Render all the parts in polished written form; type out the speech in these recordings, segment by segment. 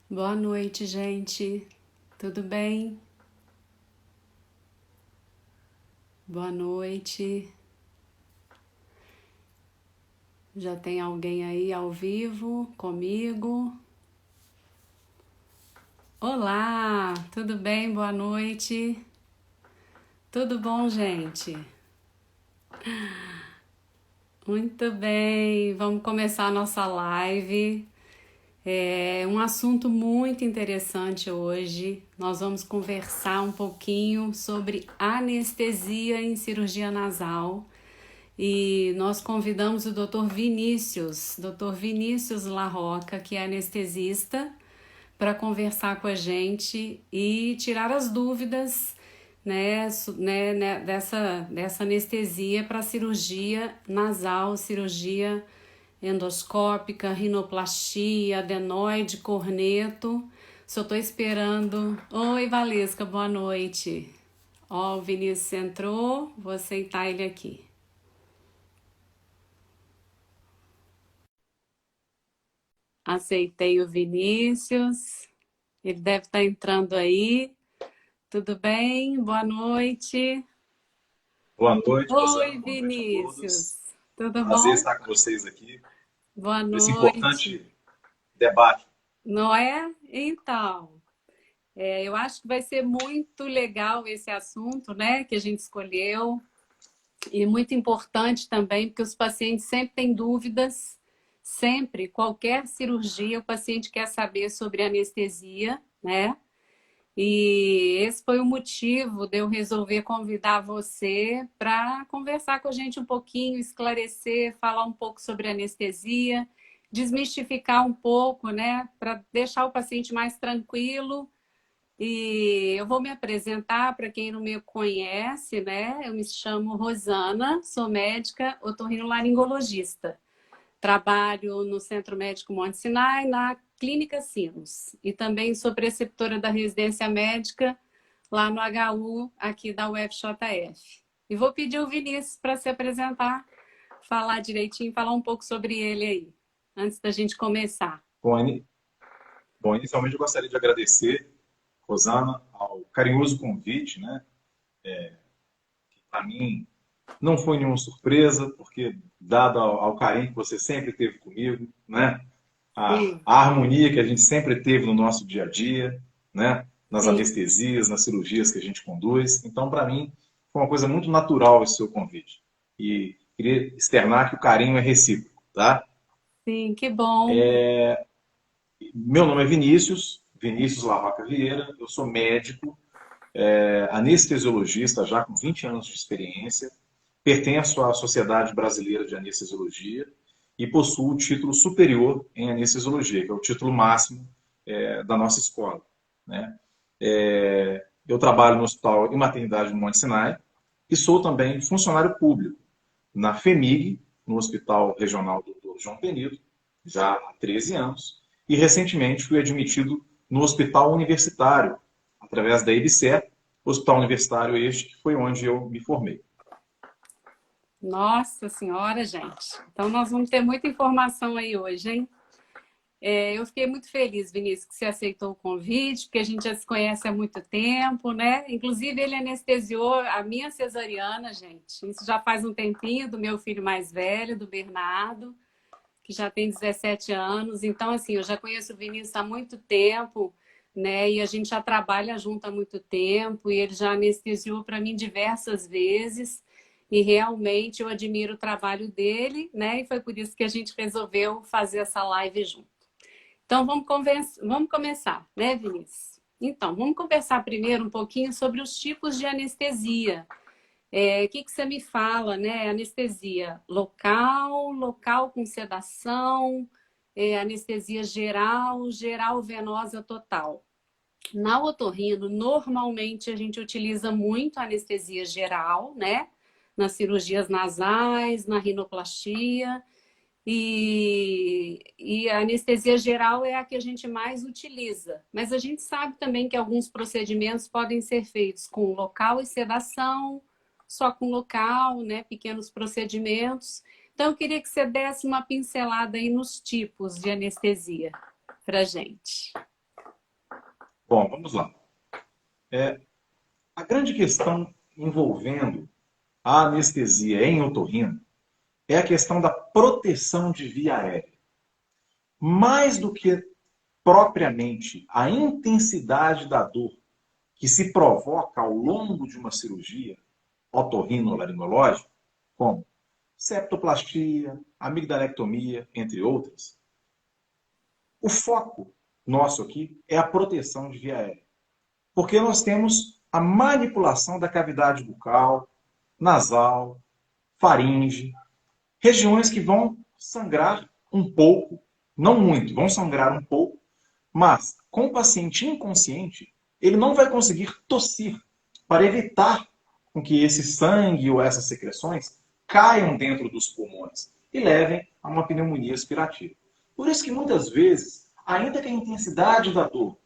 Boa noite, gente. Tudo bem? Boa noite. Já tem alguém aí ao vivo comigo? Olá, tudo bem? Boa noite. Tudo bom, gente? Muito bem. Vamos começar a nossa live. É um assunto muito interessante hoje. Nós vamos conversar um pouquinho sobre anestesia em cirurgia nasal. E nós convidamos o Dr. Vinícius Larroca, que é anestesista, para conversar com a gente e tirar as dúvidas, dessa anestesia para cirurgia nasal, cirurgia endoscópica, rinoplastia, adenoide, corneto. Só estou esperando. Oi, Valesca, boa noite. Ó, o Vinícius entrou, vou aceitar ele aqui. Aceitei o Vinícius. Ele deve estar entrando aí. Tudo bem? Boa noite. Boa noite, Rosana. Oi, Boa noite a Vinícius. todos. Tudo Prazer bom? estar com vocês aqui Boa nesse noite. importante debate. Não é? Então, eu acho que vai ser muito legal esse assunto, né, que a gente escolheu. E muito importante também, porque os pacientes sempre têm dúvidas, sempre, qualquer cirurgia, o paciente quer saber sobre anestesia, né? E esse foi o motivo de eu resolver convidar você para conversar com a gente um pouquinho, esclarecer, falar um pouco sobre anestesia, desmistificar um pouco, né, para deixar o paciente mais tranquilo. E eu vou me apresentar para quem não me conhece, né? Eu me chamo Rosana, sou médica otorrinolaringologista. Trabalho no Centro Médico Monte Sinai, na Clínica Sinos. E também sou preceptora da residência médica lá no HU, aqui da UFJF. E vou pedir o Vinícius para se apresentar, falar direitinho, falar um pouco sobre ele aí, antes da gente começar. Bom, inicialmente eu gostaria de agradecer, Rosana, ao carinhoso convite, né? Para mim não foi nenhuma surpresa, porque dado ao carinho que você sempre teve comigo, né? Sim, A harmonia que a gente sempre teve no nosso dia a dia, né? Nas sim. anestesias, nas cirurgias que a gente conduz. Então, para mim, foi uma coisa muito natural esse seu convite. E queria externar que o carinho é recíproco, tá? Sim, que bom. Meu nome é Vinícius Larroca Vieira, eu sou médico, anestesiologista já com 20 anos de experiência, pertenço à Sociedade Brasileira de Anestesiologia e possuo o título superior em anestesiologia, que é o título máximo da nossa escola. Né? Eu trabalho no Hospital e Maternidade do Monte Sinai e sou também funcionário público na FEMIG, no Hospital Regional Dr. João Penido, já há 13 anos, e recentemente fui admitido no Hospital Universitário, através da EBSER, Hospital Universitário este, que foi onde eu me formei. Nossa Senhora, gente. Então, nós vamos ter muita informação aí hoje, hein? Eu fiquei muito feliz, Vinícius, que você aceitou o convite, porque a gente já se conhece há muito tempo, né? Inclusive, ele anestesiou a minha cesariana, gente. Isso já faz um tempinho, do meu filho mais velho, do Bernardo, que já tem 17 anos. Então, assim, eu já conheço o Vinícius há muito tempo, né? E a gente já trabalha junto há muito tempo, e ele já anestesiou para mim diversas vezes. E realmente eu admiro o trabalho dele, né? E foi por isso que a gente resolveu fazer essa live junto. Então, vamos começar, né, Vinícius? Então, vamos conversar primeiro um pouquinho sobre os tipos de anestesia. O que você me fala, né? Anestesia local, local com sedação, anestesia geral, geral venosa total. Na otorrino, normalmente a gente utiliza muito anestesia geral, né? Nas cirurgias nasais, na rinoplastia. E a anestesia geral é a que a gente mais utiliza. Mas a gente sabe também que alguns procedimentos podem ser feitos com local e sedação, só com local, né? Pequenos procedimentos. Então, eu queria que você desse uma pincelada aí nos tipos de anestesia para gente. Bom, vamos lá. A grande questão envolvendo a anestesia em otorrino é a questão da proteção de via aérea. Mais do que propriamente a intensidade da dor que se provoca ao longo de uma cirurgia otorrinolaringológica, como septoplastia, amigdalectomia, entre outras, o foco nosso aqui é a proteção de via aérea. Porque nós temos a manipulação da cavidade bucal, nasal, faringe, regiões que vão sangrar um pouco, não muito, vão sangrar um pouco, mas com o paciente inconsciente, ele não vai conseguir tossir para evitar com que esse sangue ou essas secreções caiam dentro dos pulmões e levem a uma pneumonia aspirativa. Por isso que muitas vezes, ainda que a intensidade da dor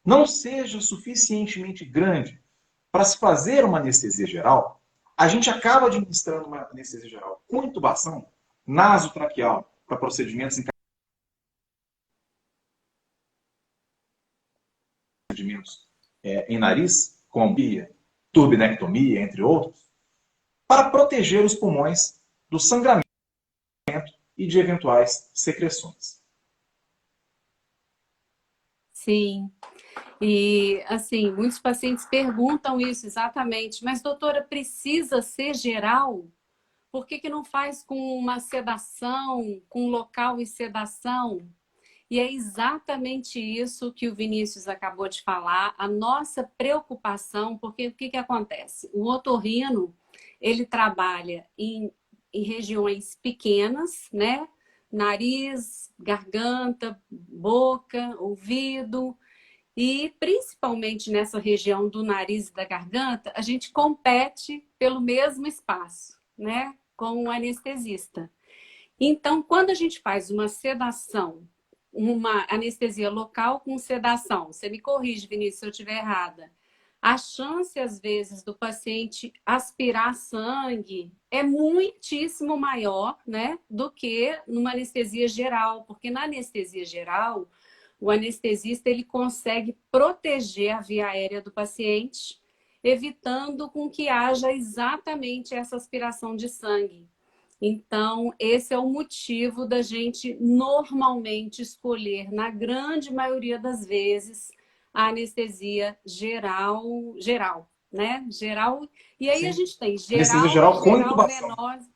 não seja suficientemente grande para se fazer uma anestesia geral, a gente acaba administrando uma anestesia geral com intubação nasotraqueal para procedimentos em nariz, como turbinectomia, entre outros, para proteger os pulmões do sangramento e de eventuais secreções. Sim. E, assim, muitos pacientes perguntam isso exatamente, mas doutora, precisa ser geral? Por que não faz com uma sedação, com local e sedação? E é exatamente isso que o Vinícius acabou de falar, a nossa preocupação, porque o que acontece? O otorrino, ele trabalha em regiões pequenas, né? Nariz, garganta, boca, ouvido. E principalmente nessa região do nariz e da garganta, a gente compete pelo mesmo espaço, né? Com o anestesista. Então, quando a gente faz uma sedação, uma anestesia local com sedação, você me corrige, Vinícius, se eu estiver errada, a chance, às vezes, do paciente aspirar sangue é muitíssimo maior, né, do que numa anestesia geral, porque na anestesia geral, o anestesista ele consegue proteger a via aérea do paciente, evitando com que haja exatamente essa aspiração de sangue. Então, esse é o motivo da gente normalmente escolher, na grande maioria das vezes, a anestesia geral, né? Geral. E aí Sim. a gente tem Anestesia geral geral e com geral intubação. venosa.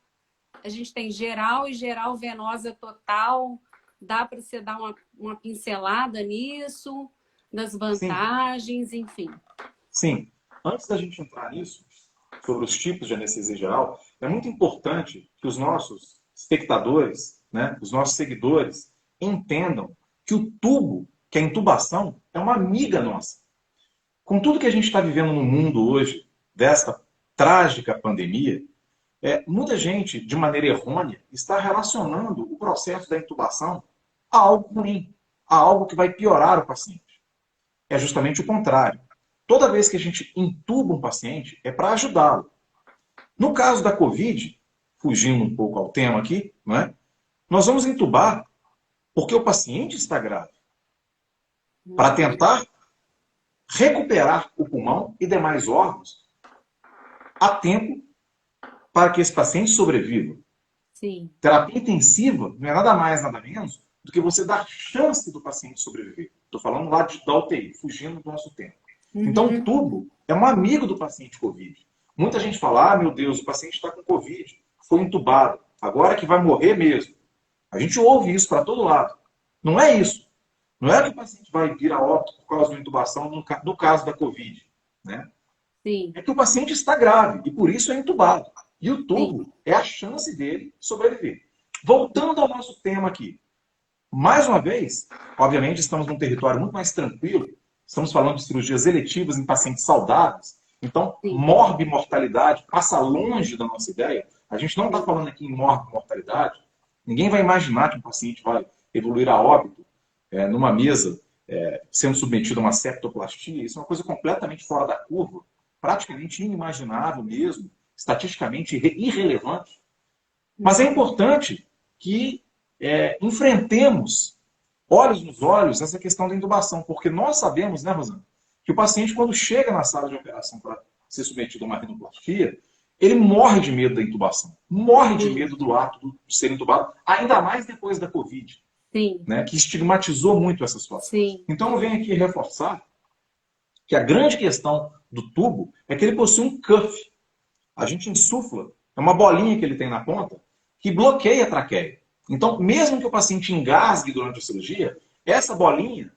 A gente tem geral e geral venosa total. Dá para você dar uma pincelada nisso, das Sim, vantagens, enfim. sim. Antes da gente entrar nisso, sobre os tipos de anestesia geral, é muito importante que os nossos espectadores, né, os nossos seguidores, entendam que o tubo, que a intubação, é uma amiga nossa. Com tudo que a gente está vivendo no mundo hoje, desta trágica pandemia, muita gente, de maneira errônea, está relacionando o processo da intubação a algo ruim, a algo que vai piorar o paciente. É justamente o contrário. Toda vez que a gente intuba um paciente, é para ajudá-lo. No caso da Covid, fugindo um pouco ao tema aqui, não é? Nós vamos intubar porque o paciente está grave, para tentar recuperar o pulmão e demais órgãos a tempo para que esse paciente sobreviva. Sim. Terapia intensiva não é nada mais, nada menos do que você dar chance do paciente sobreviver. Estou falando lá da UTI, fugindo do nosso tempo. Então, o tubo é um amigo do paciente Covid. Muita gente fala, meu Deus, o paciente está com Covid, foi entubado, agora que vai morrer mesmo. A gente ouve isso para todo lado. Não é isso. Não é que o paciente vai vir a óbito por causa da intubação no caso da Covid. Né? Sim. É que o paciente está grave e por isso é entubado. E o tubo Sim. é a chance dele sobreviver. Voltando ao nosso tema aqui. Mais uma vez, obviamente estamos num território muito mais tranquilo. Estamos falando de cirurgias eletivas em pacientes saudáveis. Então, morbimortalidade passa longe da nossa ideia. A gente não está falando aqui em morbimortalidade. Ninguém vai imaginar que um paciente vai evoluir a óbito numa mesa sendo submetido a uma septoplastia. Isso é uma coisa completamente fora da curva, praticamente inimaginável mesmo, estatisticamente irrelevante. Mas é importante que enfrentemos olhos nos olhos essa questão da intubação, porque nós sabemos, né, Rosana, que o paciente, quando chega na sala de operação para ser submetido a uma rinoplastia, ele morre de medo da intubação, morre de medo do ato de ser intubado, ainda mais depois da Covid, Sim. né, que estigmatizou muito essa situação. Sim. Então eu venho aqui reforçar que a grande questão do tubo é que ele possui um cuff. A gente insufla, é uma bolinha que ele tem na ponta, que bloqueia a traqueia. Então, mesmo que o paciente engasgue durante a cirurgia, essa bolinha,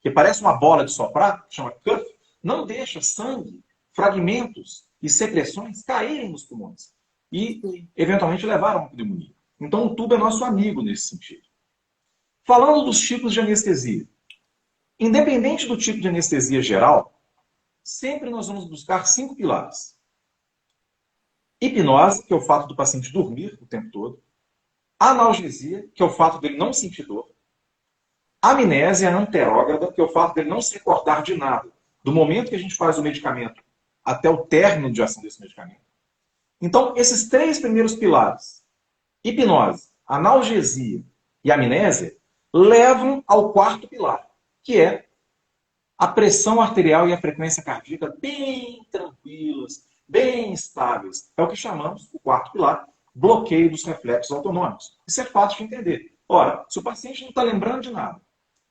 que parece uma bola de soprar, que chama cuff, não deixa sangue, fragmentos e secreções caírem nos pulmões e, eventualmente, levar a uma pneumonia. Então, o tubo é nosso amigo nesse sentido. Falando dos tipos de anestesia. Independente do tipo de anestesia geral, sempre nós vamos buscar 5 pilares. Hipnose, que é o fato do paciente dormir o tempo todo. Analgesia, que é o fato dele não sentir dor. Amnésia anterógrada, que é o fato dele não se recordar de nada, do momento que a gente faz o medicamento até o término de ação desse medicamento. Então, esses 3 primeiros pilares, hipnose, analgesia e amnésia, levam ao 4º pilar, que é a pressão arterial e a frequência cardíaca bem tranquilas, bem estáveis. É o que chamamos, o 4º pilar, bloqueio dos reflexos autonômicos. Isso é fácil de entender. Ora, se o paciente não está lembrando de nada,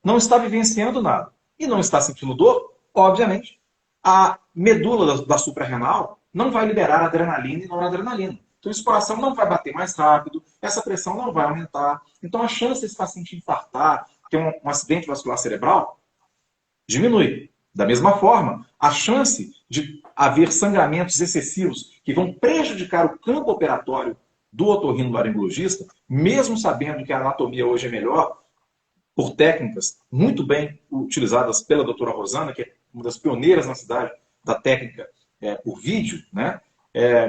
não está vivenciando nada e não está sentindo dor, obviamente, a medula da suprarrenal não vai liberar adrenalina e noradrenalina. Então, esse coração não vai bater mais rápido, essa pressão não vai aumentar. Então, a chance desse paciente infartar, ter um acidente vascular cerebral, diminui. Da mesma forma, a chance de haver sangramentos excessivos que vão prejudicar o campo operatório do otorrinolaringologista, mesmo sabendo que a anatomia hoje é melhor, por técnicas muito bem utilizadas pela doutora Rosana, que é uma das pioneiras na cidade da técnica por vídeo, né?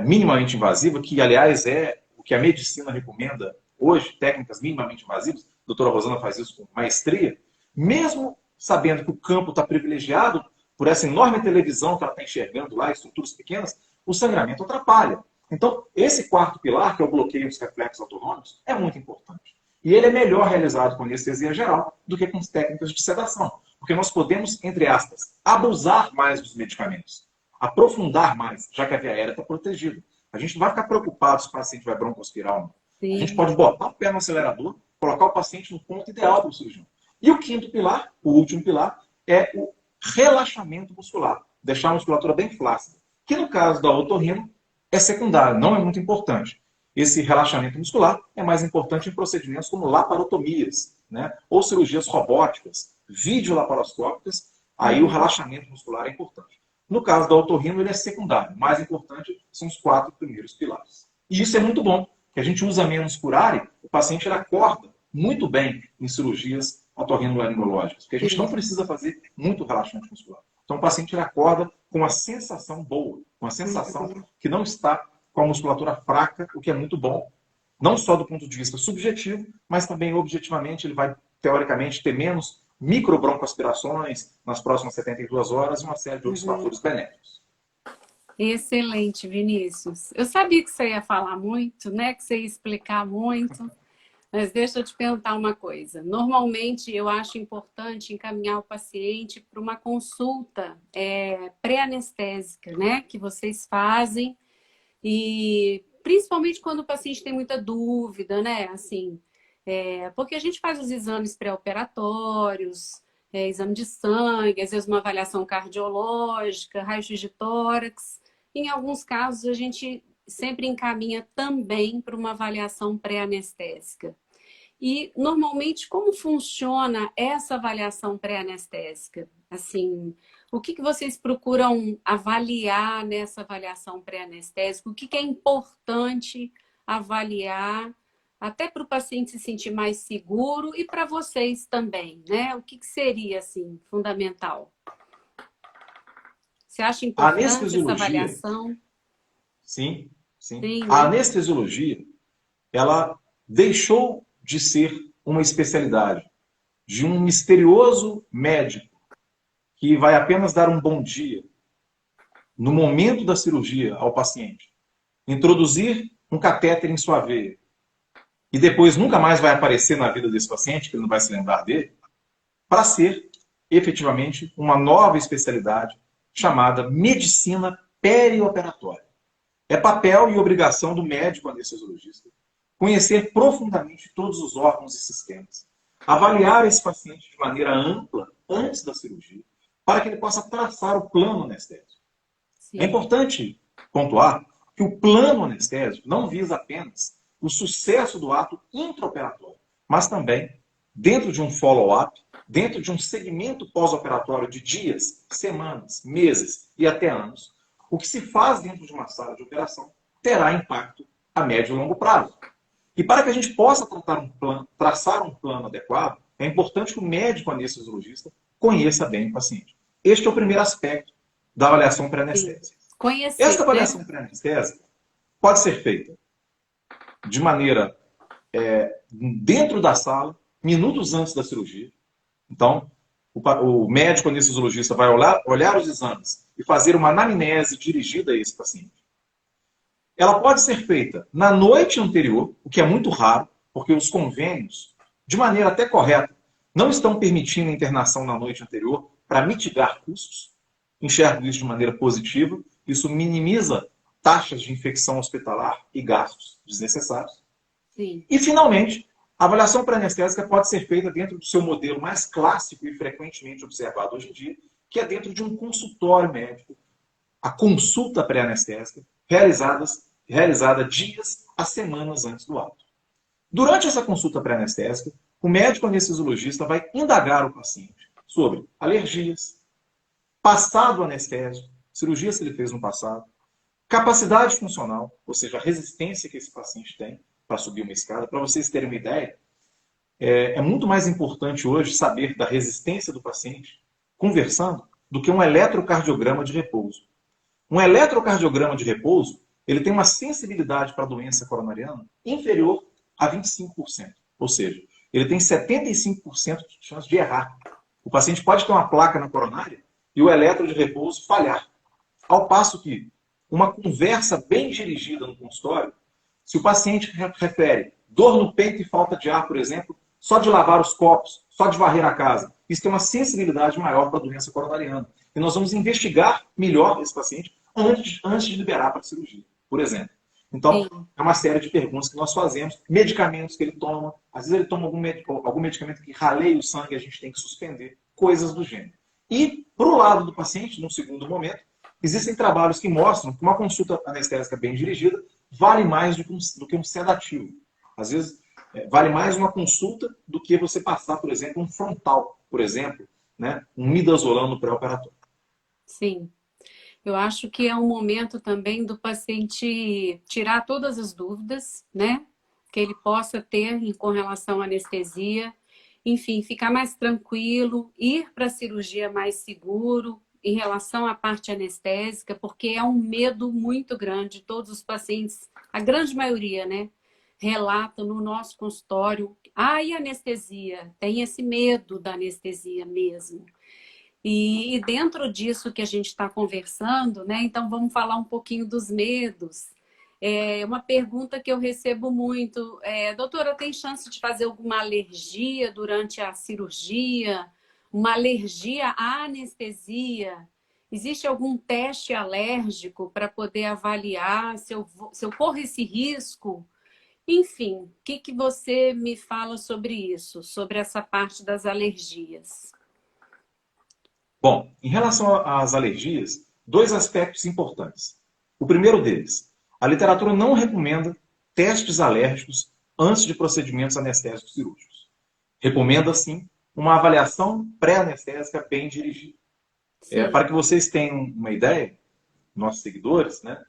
Minimamente invasiva, que aliás é o que a medicina recomenda hoje, técnicas minimamente invasivas. A doutora Rosana faz isso com maestria. Mesmo sabendo que o campo está privilegiado por essa enorme televisão que ela está enxergando lá, estruturas pequenas, o sangramento atrapalha. Então, esse 4º pilar, que é o bloqueio dos reflexos autonômicos, é muito importante. E ele é melhor realizado com anestesia geral do que com técnicas de sedação. Porque nós podemos, entre aspas, abusar mais dos medicamentos, aprofundar mais, já que a via aérea está protegida. A gente não vai ficar preocupado se o paciente vai broncoaspirar ou não. Sim. A gente pode botar o pé no acelerador, colocar o paciente no ponto ideal para o cirurgião. E o 5º pilar, o último pilar, é o relaxamento muscular. Deixar a musculatura bem flácida. Que no caso da otorrino é secundário, não é muito importante. Esse relaxamento muscular é mais importante em procedimentos como laparotomias, né? Ou cirurgias robóticas, videolaparoscópicas, aí o relaxamento muscular é importante. No caso da otorrino, ele é secundário. O mais importante são os 4 primeiros pilares. E isso é muito bom, que a gente usa menos curare, o paciente ele acorda muito bem em cirurgias otorrinolaringológicas, porque a gente não precisa fazer muito relaxamento muscular. Então o paciente ele acorda com uma sensação boa, uma sensação que não está com a musculatura fraca, o que é muito bom, não só do ponto de vista subjetivo, mas também objetivamente ele vai, teoricamente, ter menos microbroncoaspirações nas próximas 72 horas e uma série de outros fatores benéficos. Excelente, Vinícius. Eu sabia que você ia falar muito, né? Que você ia explicar muito. Mas deixa eu te perguntar uma coisa. Normalmente, eu acho importante encaminhar o paciente para uma consulta pré-anestésica, né? Que vocês fazem. E principalmente quando o paciente tem muita dúvida, né? Assim, porque a gente faz os exames pré-operatórios, exame de sangue, às vezes uma avaliação cardiológica, raio-x de tórax. Em alguns casos, a gente sempre encaminha também para uma avaliação pré-anestésica. E, normalmente, como funciona essa avaliação pré-anestésica? Assim, o que vocês procuram avaliar nessa avaliação pré-anestésica? O que é importante avaliar, até para o paciente se sentir mais seguro e para vocês também, né? O que seria, assim, fundamental? Você acha importante essa avaliação? Sim. Sim, A né? anestesiologia, ela deixou de ser uma especialidade de um misterioso médico que vai apenas dar um bom dia no momento da cirurgia ao paciente, introduzir um catéter em sua veia e depois nunca mais vai aparecer na vida desse paciente, que ele não vai se lembrar dele, para ser efetivamente uma nova especialidade chamada medicina perioperatória. É papel e obrigação do médico anestesiologista conhecer profundamente todos os órgãos e sistemas, avaliar esse paciente de maneira ampla antes da cirurgia, para que ele possa traçar o plano anestésico. Sim. É importante pontuar que o plano anestésico não visa apenas o sucesso do ato intraoperatório, mas também, dentro de um follow-up, dentro de um segmento pós-operatório de dias, semanas, meses e até anos, o que se faz dentro de uma sala de operação terá impacto a médio e longo prazo. E para que a gente possa traçar um plano adequado, é importante que o médico anestesiologista conheça bem o paciente. Este é o primeiro aspecto da avaliação pré-anestésica. Conhecer, Esta avaliação pré-anestésica pode ser feita de maneira dentro da sala, minutos antes da cirurgia. Então, o médico anestesiologista vai olhar os exames e fazer uma anamnese dirigida a esse paciente. Ela pode ser feita na noite anterior, o que é muito raro, porque os convênios, de maneira até correta, não estão permitindo a internação na noite anterior para mitigar custos. Enxergo isso de maneira positiva. Isso minimiza taxas de infecção hospitalar e gastos desnecessários. Sim. E, finalmente, a avaliação pré-anestésica pode ser feita dentro do seu modelo mais clássico e frequentemente observado hoje em dia, que é dentro de um consultório médico, a consulta pré-anestésica, realizada dias a semanas antes do ato. Durante essa consulta pré-anestésica, o médico anestesiologista vai indagar o paciente sobre alergias, passado anestésico, cirurgia se ele fez no passado, capacidade funcional, ou seja, a resistência que esse paciente tem para subir uma escada. Para vocês terem uma ideia, é muito mais importante hoje saber da resistência do paciente conversando do que um eletrocardiograma de repouso. Um eletrocardiograma de repouso, ele tem uma sensibilidade para a doença coronariana inferior a 25%. Ou seja, ele tem 75% de chance de errar. O paciente pode ter uma placa na coronária e o eletro de repouso falhar. Ao passo que uma conversa bem dirigida no consultório, se o paciente refere dor no peito e falta de ar, por exemplo, só de lavar os copos, só de varrer a casa, isso tem uma sensibilidade maior para a doença coronariana. E nós vamos investigar melhor esse paciente antes de liberar para a cirurgia, por exemplo. Então, é uma série de perguntas que nós fazemos, medicamentos que ele toma, às vezes ele toma algum medicamento que raleia o sangue, a gente tem que suspender, coisas do gênero. E, para o lado do paciente, num segundo momento, existem trabalhos que mostram que uma consulta anestésica bem dirigida vale mais do que um sedativo. Às vezes, vale mais uma consulta do que você passar, por exemplo, um frontal, por exemplo, né, um midazolam no pré-operatório. Sim. Eu acho que é um momento também do paciente tirar todas as dúvidas, né? Que ele possa ter com relação à anestesia. Enfim, ficar mais tranquilo, ir para a cirurgia mais seguro em relação à parte anestésica, porque é um medo muito grande. Todos os pacientes, a grande maioria, né? Relatam no nosso consultório, e anestesia? Tem esse medo da anestesia mesmo. E dentro disso que a gente está conversando, né? Então vamos falar um pouquinho dos medos. Uma pergunta que eu recebo muito, doutora, tem chance de fazer alguma alergia durante a cirurgia? Uma alergia à anestesia? Existe algum teste alérgico para poder avaliar se eu corro esse risco? Enfim, o que você me fala sobre isso, sobre essa parte das alergias? Bom, em relação às alergias, dois aspectos importantes. O primeiro deles, a literatura não recomenda testes alérgicos antes de procedimentos anestésicos cirúrgicos. Recomenda, sim, uma avaliação pré-anestésica bem dirigida. Para que vocês tenham uma ideia, nossos seguidores, né,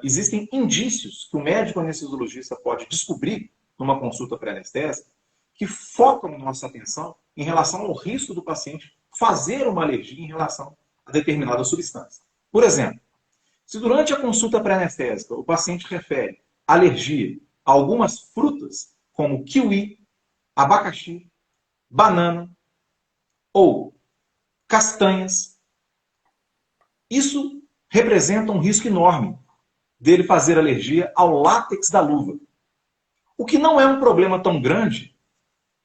existem indícios que o médico anestesiologista pode descobrir numa consulta pré-anestésica que focam nossa atenção em relação ao risco do paciente fazer uma alergia em relação a determinada substância. Por exemplo, se durante a consulta pré-anestésica o paciente refere alergia a algumas frutas, como kiwi, abacaxi, banana ou castanhas, isso representa um risco enorme dele fazer alergia ao látex da luva. O que não é um problema tão grande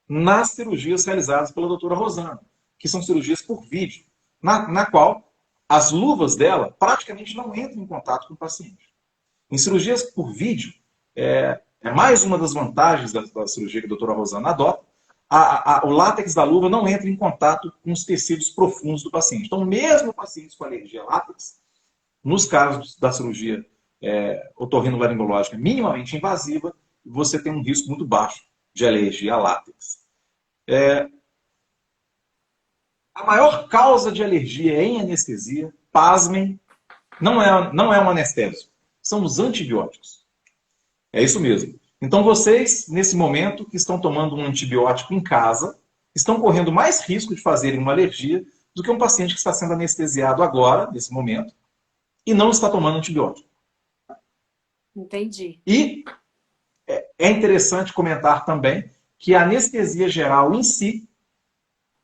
nas cirurgias realizadas pela doutora Rosana. que são cirurgias por vídeo, na qual as luvas dela praticamente não entram em contato com o paciente. Em cirurgias por vídeo, é mais uma das vantagens da cirurgia que a doutora Rosana adota, o látex da luva não entra em contato com os tecidos profundos do paciente. Então, mesmo pacientes com alergia a látex, nos casos da cirurgia otorrinolaringológica minimamente invasiva, você tem um risco muito baixo de alergia a látex. A maior causa de alergia em anestesia, pasmem, não é um anestésico, são os antibióticos. É isso mesmo. Então vocês, nesse momento, que estão tomando um antibiótico em casa, estão correndo mais risco de fazerem uma alergia do que um paciente que está sendo anestesiado agora, nesse momento, e não está tomando antibiótico. Entendi. E é interessante comentar também que a anestesia geral em si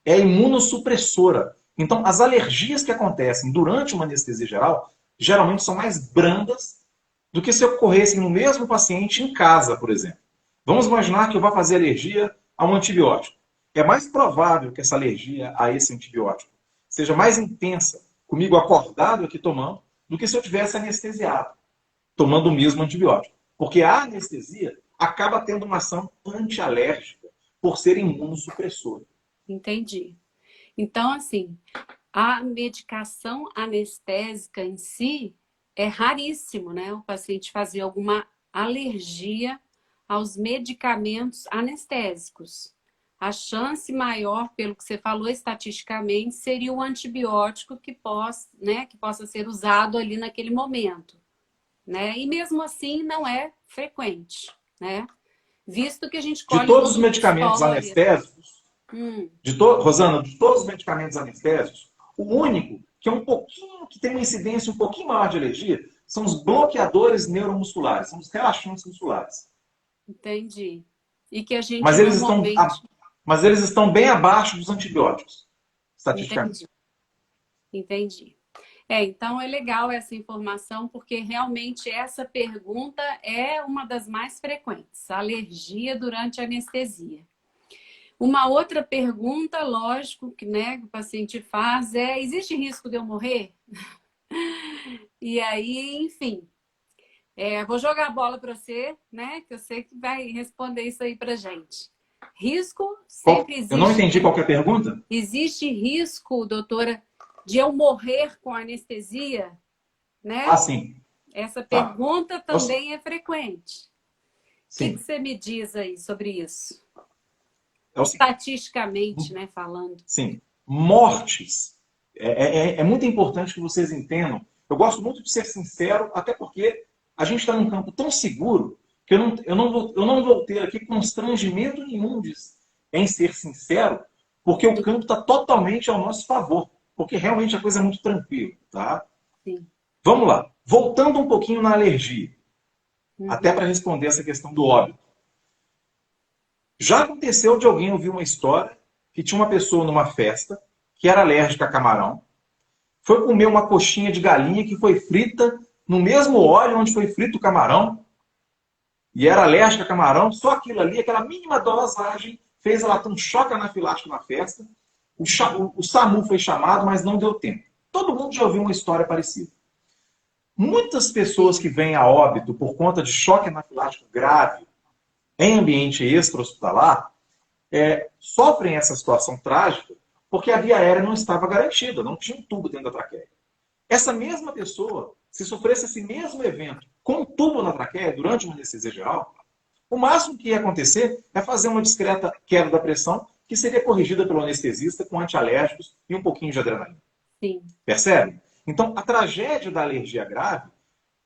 é imunossupressora. Então, as alergias que acontecem durante uma anestesia geral geralmente são mais brandas do que se ocorressem no mesmo paciente em casa, por exemplo. Vamos imaginar que eu vá fazer alergia a um antibiótico. É mais provável que essa alergia a esse antibiótico seja mais intensa comigo acordado aqui tomando do que se eu tivesse anestesiado, tomando o mesmo antibiótico. Porque a anestesia acaba tendo uma ação antialérgica por ser imunossupressora. Entendi. Então, assim, a medicação anestésica em si é raríssimo, né? O paciente fazer alguma alergia aos medicamentos anestésicos. A chance maior, pelo que você falou estatisticamente, seria o antibiótico que possa ser usado ali naquele momento, né? E mesmo assim não é frequente, né? Visto que a gente De colhe todos os toda uma medicamentos história. anestésicos, Rosana, de todos os medicamentos anestésicos, o único que tem uma incidência um pouquinho maior de alergia são os bloqueadores neuromusculares, são os relaxantes musculares. Entendi. E que a gente Mas normalmente... eles estão bem abaixo dos antibióticos, estatisticamente. Entendi. Então é legal essa informação, porque realmente essa pergunta é uma das mais frequentes, alergia durante a anestesia. Uma outra pergunta, lógico, que o paciente faz existe risco de eu morrer? E aí, enfim, vou jogar a bola para você, que eu sei que vai responder isso aí para gente. Risco sempre existe. Eu não entendi qual que é a pergunta. Existe risco, doutora, de eu morrer com anestesia? Né? Ah, sim. Essa pergunta também é frequente. O que você me diz aí sobre isso? Estatisticamente, falando. Sim. Mortes. É muito importante que vocês entendam. Eu gosto muito de ser sincero, até porque a gente está num campo tão seguro que eu não vou ter aqui constrangimento nenhum em ser sincero, porque o campo está totalmente ao nosso favor. Porque realmente a coisa é muito tranquila, tá? Sim. Vamos lá. Voltando um pouquinho na alergia. Até para responder essa questão do óbito. Já aconteceu de alguém ouvir uma história que tinha uma pessoa numa festa que era alérgica a camarão, foi comer uma coxinha de galinha que foi frita no mesmo óleo onde foi frito o camarão, e era alérgica a camarão, só aquilo ali, aquela mínima dosagem, fez ela ter um choque anafilático na festa. O SAMU foi chamado, mas não deu tempo. Todo mundo já ouviu uma história parecida. Muitas pessoas que vêm a óbito por conta de choque anafilático grave em ambiente extra-hospitalar sofrem essa situação trágica porque a via aérea não estava garantida, não tinha um tubo dentro da traqueia. Essa mesma pessoa, se sofresse esse mesmo evento com um tubo na traqueia durante uma anestesia geral, o máximo que ia acontecer é fazer uma discreta queda da pressão que seria corrigida pelo anestesista com antialérgicos e um pouquinho de adrenalina. Sim. Percebe? Então, a tragédia da alergia grave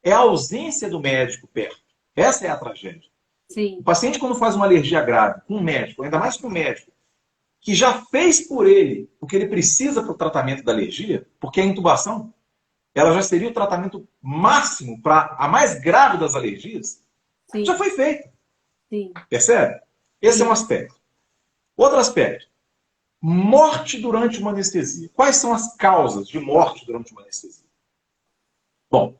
é a ausência do médico perto. Essa é a tragédia. Sim. O paciente, quando faz uma alergia grave com um médico, ainda mais com um médico, que já fez por ele o que ele precisa para o tratamento da alergia, porque a intubação ela já seria o tratamento máximo para a mais grave das alergias, Sim. já foi feito. Sim. Percebe? Esse é um aspecto. Outro aspecto. Morte durante uma anestesia. Quais são as causas de morte durante uma anestesia? Bom,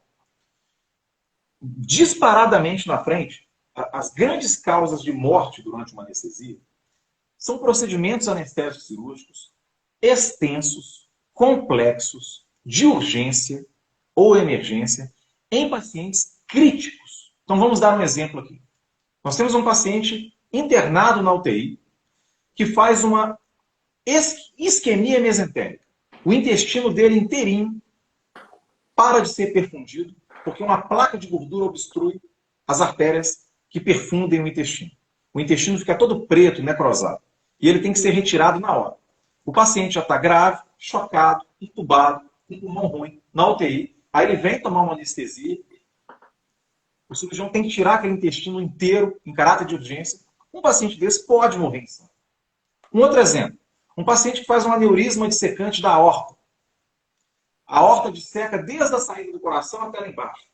disparadamente na frente, as grandes causas de morte durante uma anestesia são procedimentos anestésicos cirúrgicos, extensos, complexos, de urgência ou emergência em pacientes críticos. Então vamos dar um exemplo aqui. Nós temos um paciente internado na UTI que faz uma isquemia mesentérica. O intestino dele inteirinho para de ser perfundido porque uma placa de gordura obstrui as artérias que perfundem o intestino. O intestino fica todo preto, necrosado. E ele tem que ser retirado na hora. O paciente já está grave, chocado, entubado, com pulmão ruim, na UTI. Aí ele vem tomar uma anestesia. O cirurgião tem que tirar aquele intestino inteiro, em caráter de urgência. Um paciente desse pode morrer em sangue. Um outro exemplo. Um paciente que faz um aneurisma dissecante da aorta. A aorta disseca desde a saída do coração até lá embaixo.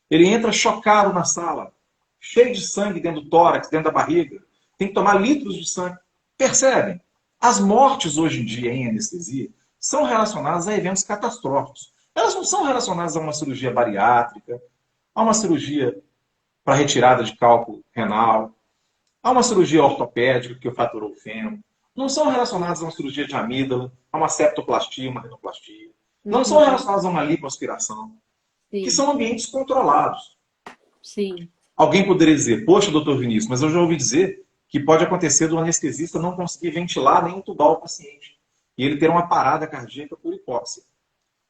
Ele entra chocado na sala, cheio de sangue dentro do tórax, dentro da barriga. Tem que tomar litros de sangue. Percebem? As mortes hoje em dia em anestesia são relacionadas a eventos catastróficos. Elas não são relacionadas a uma cirurgia bariátrica, a uma cirurgia para retirada de cálculo renal, a uma cirurgia ortopédica que fraturou o fêmur. Não são relacionadas a uma cirurgia de amígdala, a uma septoplastia, uma renoplastia. Não são relacionadas a uma lipoaspiração. Sim. Que são ambientes controlados. Sim. Alguém poderia dizer, poxa, doutor Vinícius, mas eu já ouvi dizer que pode acontecer do anestesista não conseguir ventilar nem entubar o paciente. E ele ter uma parada cardíaca por hipóxia.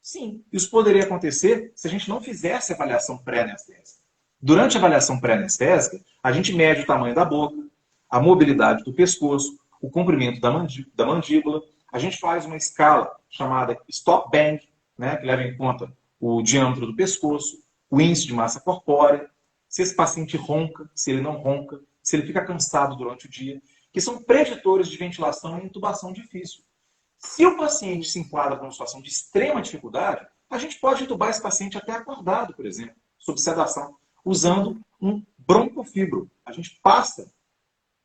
Sim, isso poderia acontecer se a gente não fizesse avaliação pré-anestésica. Durante a avaliação pré-anestésica, a gente mede o tamanho da boca, a mobilidade do pescoço, o comprimento da mandíbula. A gente faz uma escala chamada Stop Bang, né, que leva em conta o diâmetro do pescoço, o índice de massa corpórea, se esse paciente ronca, se ele não ronca, se ele fica cansado durante o dia, que são preditores de ventilação e intubação difícil. Se o paciente se enquadra com uma situação de extrema dificuldade, a gente pode intubar esse paciente até acordado, por exemplo, sob sedação, usando um broncofibro. A gente passa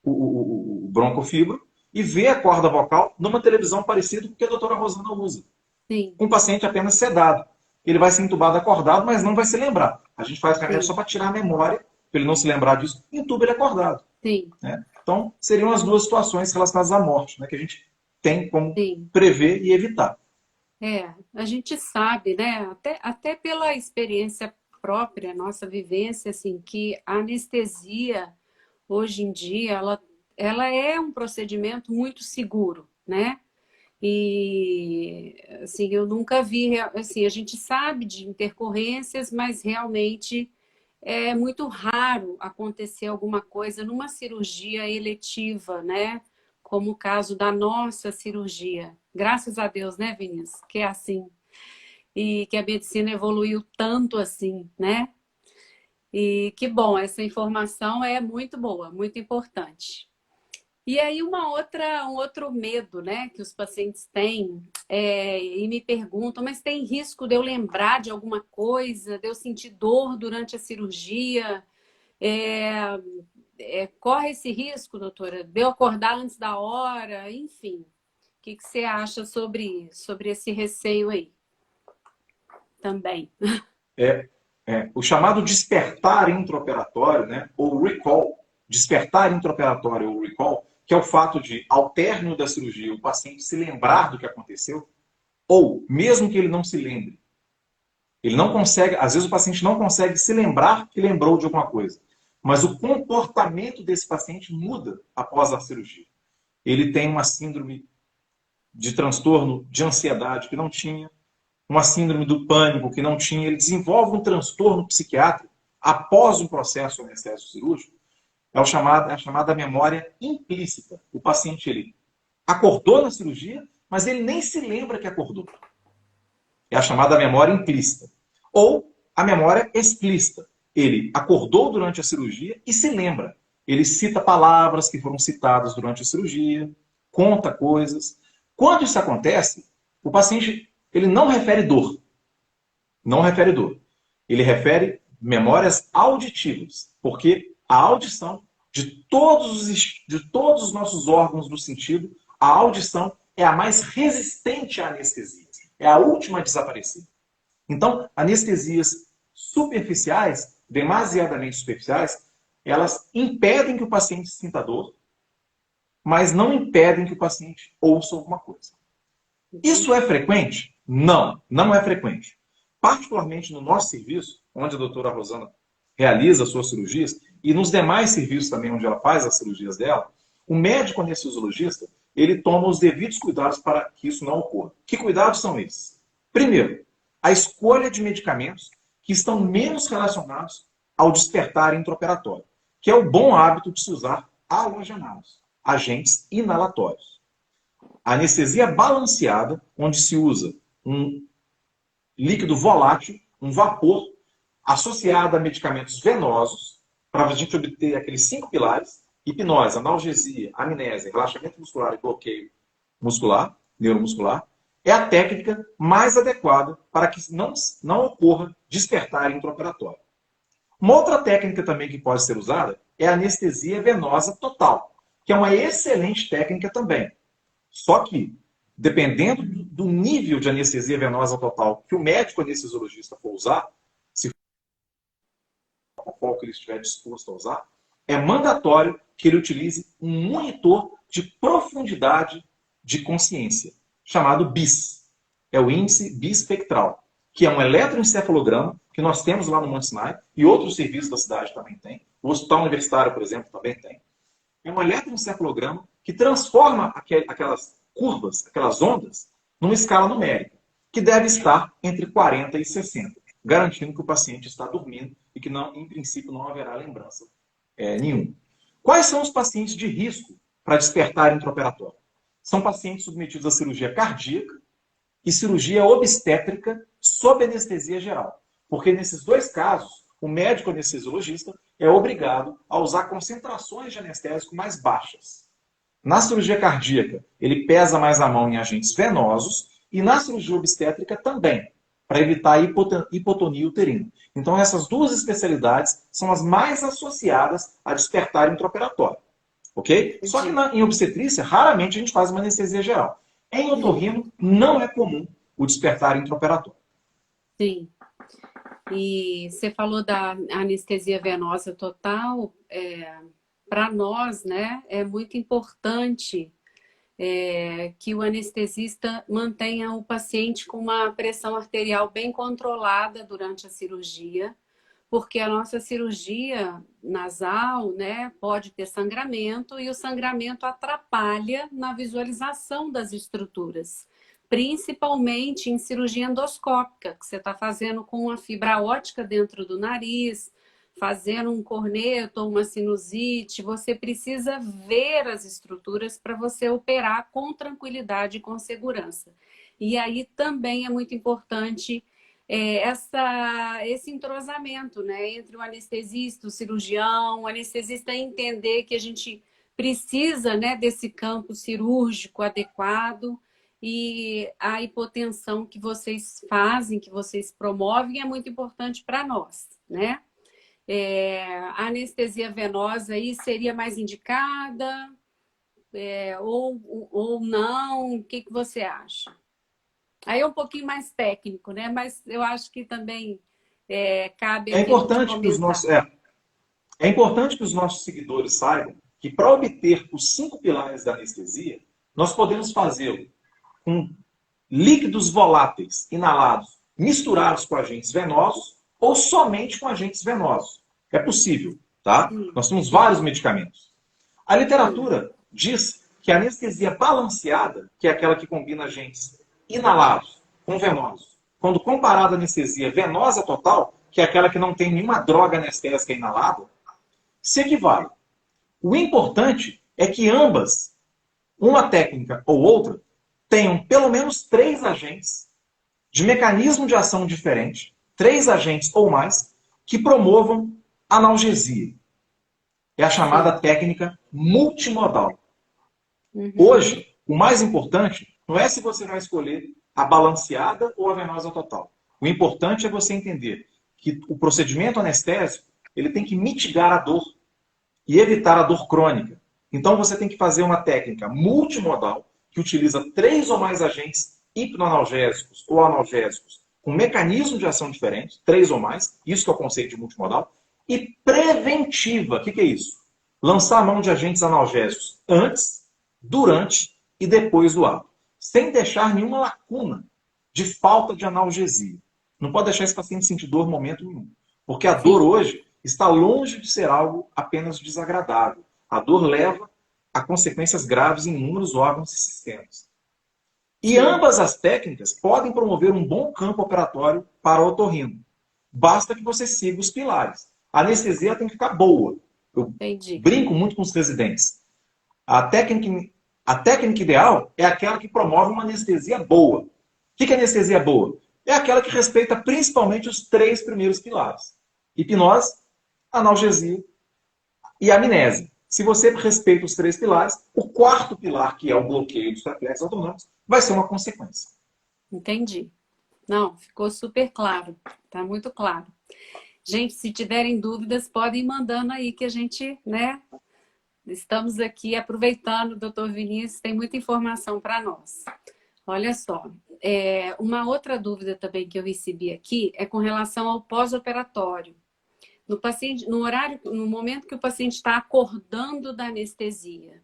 o broncofibro e vê a corda vocal numa televisão parecida com o que a doutora Rosana usa. Sim. Com o paciente apenas sedado. Ele vai ser intubado acordado, mas não vai se lembrar. A gente faz carreira só para tirar a memória, para ele não se lembrar disso, intuba ele acordado. Sim. Né? Então, seriam as duas situações relacionadas à morte, né, que a gente tem como Sim. prever e evitar. A gente sabe, né, até pela experiência própria, nossa vivência, assim, que a anestesia, hoje em dia, ela é um procedimento muito seguro, né? E, assim, eu nunca vi, assim, a gente sabe de intercorrências, mas realmente é muito raro acontecer alguma coisa numa cirurgia eletiva, né? Como o caso da nossa cirurgia. Graças a Deus, né, Vinícius? Que é assim. E que a medicina evoluiu tanto assim, né? E que bom, essa informação é muito boa, muito importante. E aí um outro medo, né, que os pacientes têm, e me perguntam, mas tem risco de eu lembrar de alguma coisa, de eu sentir dor durante a cirurgia? Corre esse risco, doutora, de eu acordar antes da hora, enfim. O que você acha sobre esse receio aí? Também. O chamado despertar intraoperatório, né, ou recall, despertar intraoperatório ou recall, que é o fato de, ao término da cirurgia, o paciente se lembrar do que aconteceu, ou, mesmo que ele não se lembre, ele não consegue, às vezes o paciente não consegue se lembrar que lembrou de alguma coisa, mas o comportamento desse paciente muda após a cirurgia. Ele tem uma síndrome de transtorno de ansiedade que não tinha, uma síndrome do pânico que não tinha, ele desenvolve um transtorno psiquiátrico após um processo anestésico cirúrgico. É a chamada memória implícita. O paciente ele acordou na cirurgia, mas ele nem se lembra que acordou. É a chamada memória implícita. Ou a memória explícita. Ele acordou durante a cirurgia e se lembra. Ele cita palavras que foram citadas durante a cirurgia, conta coisas. Quando isso acontece, o paciente ele não refere dor. Não refere dor. Ele refere memórias auditivas. Porque a audição, de todos os nossos órgãos do sentido, a audição é a mais resistente à anestesia. É a última a desaparecer. Então, anestesias superficiais, demasiadamente superficiais, elas impedem que o paciente sinta dor, mas não impedem que o paciente ouça alguma coisa. Isso é frequente? Não, não é frequente. Particularmente no nosso serviço, onde a doutora Rosana realiza as suas cirurgias, e nos demais serviços também onde ela faz as cirurgias dela, o médico anestesiologista, ele toma os devidos cuidados para que isso não ocorra. Que cuidados são esses? Primeiro, a escolha de medicamentos que estão menos relacionados ao despertar intraoperatório, que é o bom hábito de se usar halogenados, agentes inalatórios. A anestesia balanceada, onde se usa um líquido volátil, um vapor, associado a medicamentos venosos, para a gente obter aqueles 5 pilares: hipnose, analgesia, amnésia, relaxamento muscular e bloqueio muscular, neuromuscular, é a técnica mais adequada para que não ocorra despertar intraoperatório. Uma outra técnica também que pode ser usada é a anestesia venosa total, que é uma excelente técnica também. Só que, dependendo do nível de anestesia venosa total que o médico anestesiologista for usar, se for qual que ele estiver disposto a usar, é mandatório que ele utilize um monitor de profundidade de consciência, chamado BIS. É o índice bispectral, que é um eletroencefalograma que nós temos lá no Monte Sinai, e outros serviços da cidade também tem. O Hospital Universitário, por exemplo, também tem. É um eletroencefalograma que transforma aquelas curvas, aquelas ondas, numa escala numérica, que deve estar entre 40 e 60, garantindo que o paciente está dormindo e que, não, em princípio, não haverá lembrança nenhuma. Quais são os pacientes de risco para despertar intraoperatório? São pacientes submetidos à cirurgia cardíaca e cirurgia obstétrica sob anestesia geral. Porque nesses dois casos, o médico anestesiologista é obrigado a usar concentrações de anestésico mais baixas. Na cirurgia cardíaca, ele pesa mais a mão em agentes venosos, e na cirurgia obstétrica também, para evitar a hipotonia uterina. Então, essas duas especialidades são as mais associadas a despertar intraoperatório. Ok? Só que em obstetrícia, raramente a gente faz uma anestesia geral. Em otorrino, não é comum o despertar intraoperatório. Sim. E você falou da anestesia venosa total. Para nós, né, é muito importante que o anestesista mantenha o paciente com uma pressão arterial bem controlada durante a cirurgia, porque a nossa cirurgia nasal, né, pode ter sangramento, e o sangramento atrapalha na visualização das estruturas, principalmente em cirurgia endoscópica, que você está fazendo com uma fibra ótica dentro do nariz, fazendo um corneto ou uma sinusite. Você precisa ver as estruturas para você operar com tranquilidade e com segurança. E aí também é muito importante esse entrosamento, né, entre o anestesista, o cirurgião, o anestesista entender que a gente precisa, né, desse campo cirúrgico adequado, e a hipotensão que vocês fazem, que vocês promovem, é muito importante para nós, né? A anestesia venosa aí seria mais indicada ou não? O que você acha? Aí é um pouquinho mais técnico, né? Mas eu acho que também cabe aqui Importante que é importante que os nossos seguidores saibam que, para obter os 5 pilares da anestesia, nós podemos fazê-lo com líquidos voláteis inalados misturados com agentes venosos ou somente com agentes venosos. É possível, tá? Nós temos vários medicamentos. A literatura diz que a anestesia balanceada, que é aquela que combina agentes inalados com venosos, quando comparada à anestesia venosa total, que é aquela que não tem nenhuma droga anestésica inalada, se equivale. O importante é que ambas, uma técnica ou outra, tenham pelo menos 3 agentes de mecanismo de ação diferente, 3 agentes ou mais, que promovam analgesia. É a chamada técnica multimodal. Hoje, o mais importante não é se você vai escolher a balanceada ou a venosa total. O importante é você entender que o procedimento anestésico ele tem que mitigar a dor e evitar a dor crônica. Então você tem que fazer uma técnica multimodal que utiliza 3 ou mais agentes hipnoanalgésicos ou analgésicos com mecanismo de ação diferente, 3 ou mais, isso que é o conceito de multimodal, e preventiva. O que é isso? Lançar a mão de agentes analgésicos antes, durante e depois do ato. sem deixar nenhuma lacuna de falta de analgesia. Não pode deixar esse paciente sentir dor em momento nenhum. Porque a dor Sim. hoje está longe de ser algo apenas desagradável. A dor leva a consequências graves em inúmeros órgãos e sistemas. E Sim. ambas as técnicas podem promover um bom campo operatório para o otorrino. Basta que você siga os pilares. A anestesia tem que ficar boa. Eu Entendi. brinco muito com os residentes. A técnica ideal é aquela que promove uma anestesia boa. O que é anestesia boa? É aquela que respeita principalmente os 3 primeiros pilares. Hipnose, analgesia e amnésia. Se você respeita os 3 pilares, o 4º pilar, que é o bloqueio dos reflexos autonômicos, vai ser uma consequência. Entendi. Não, ficou super claro. Tá muito claro. Gente, se tiverem dúvidas, podem ir mandando aí que a gente, né? Estamos aqui aproveitando, doutor Vinícius, tem muita informação para nós. Olha só, uma outra dúvida também que eu recebi aqui é com relação ao pós-operatório. No paciente, no horário, no momento que o paciente está acordando da anestesia,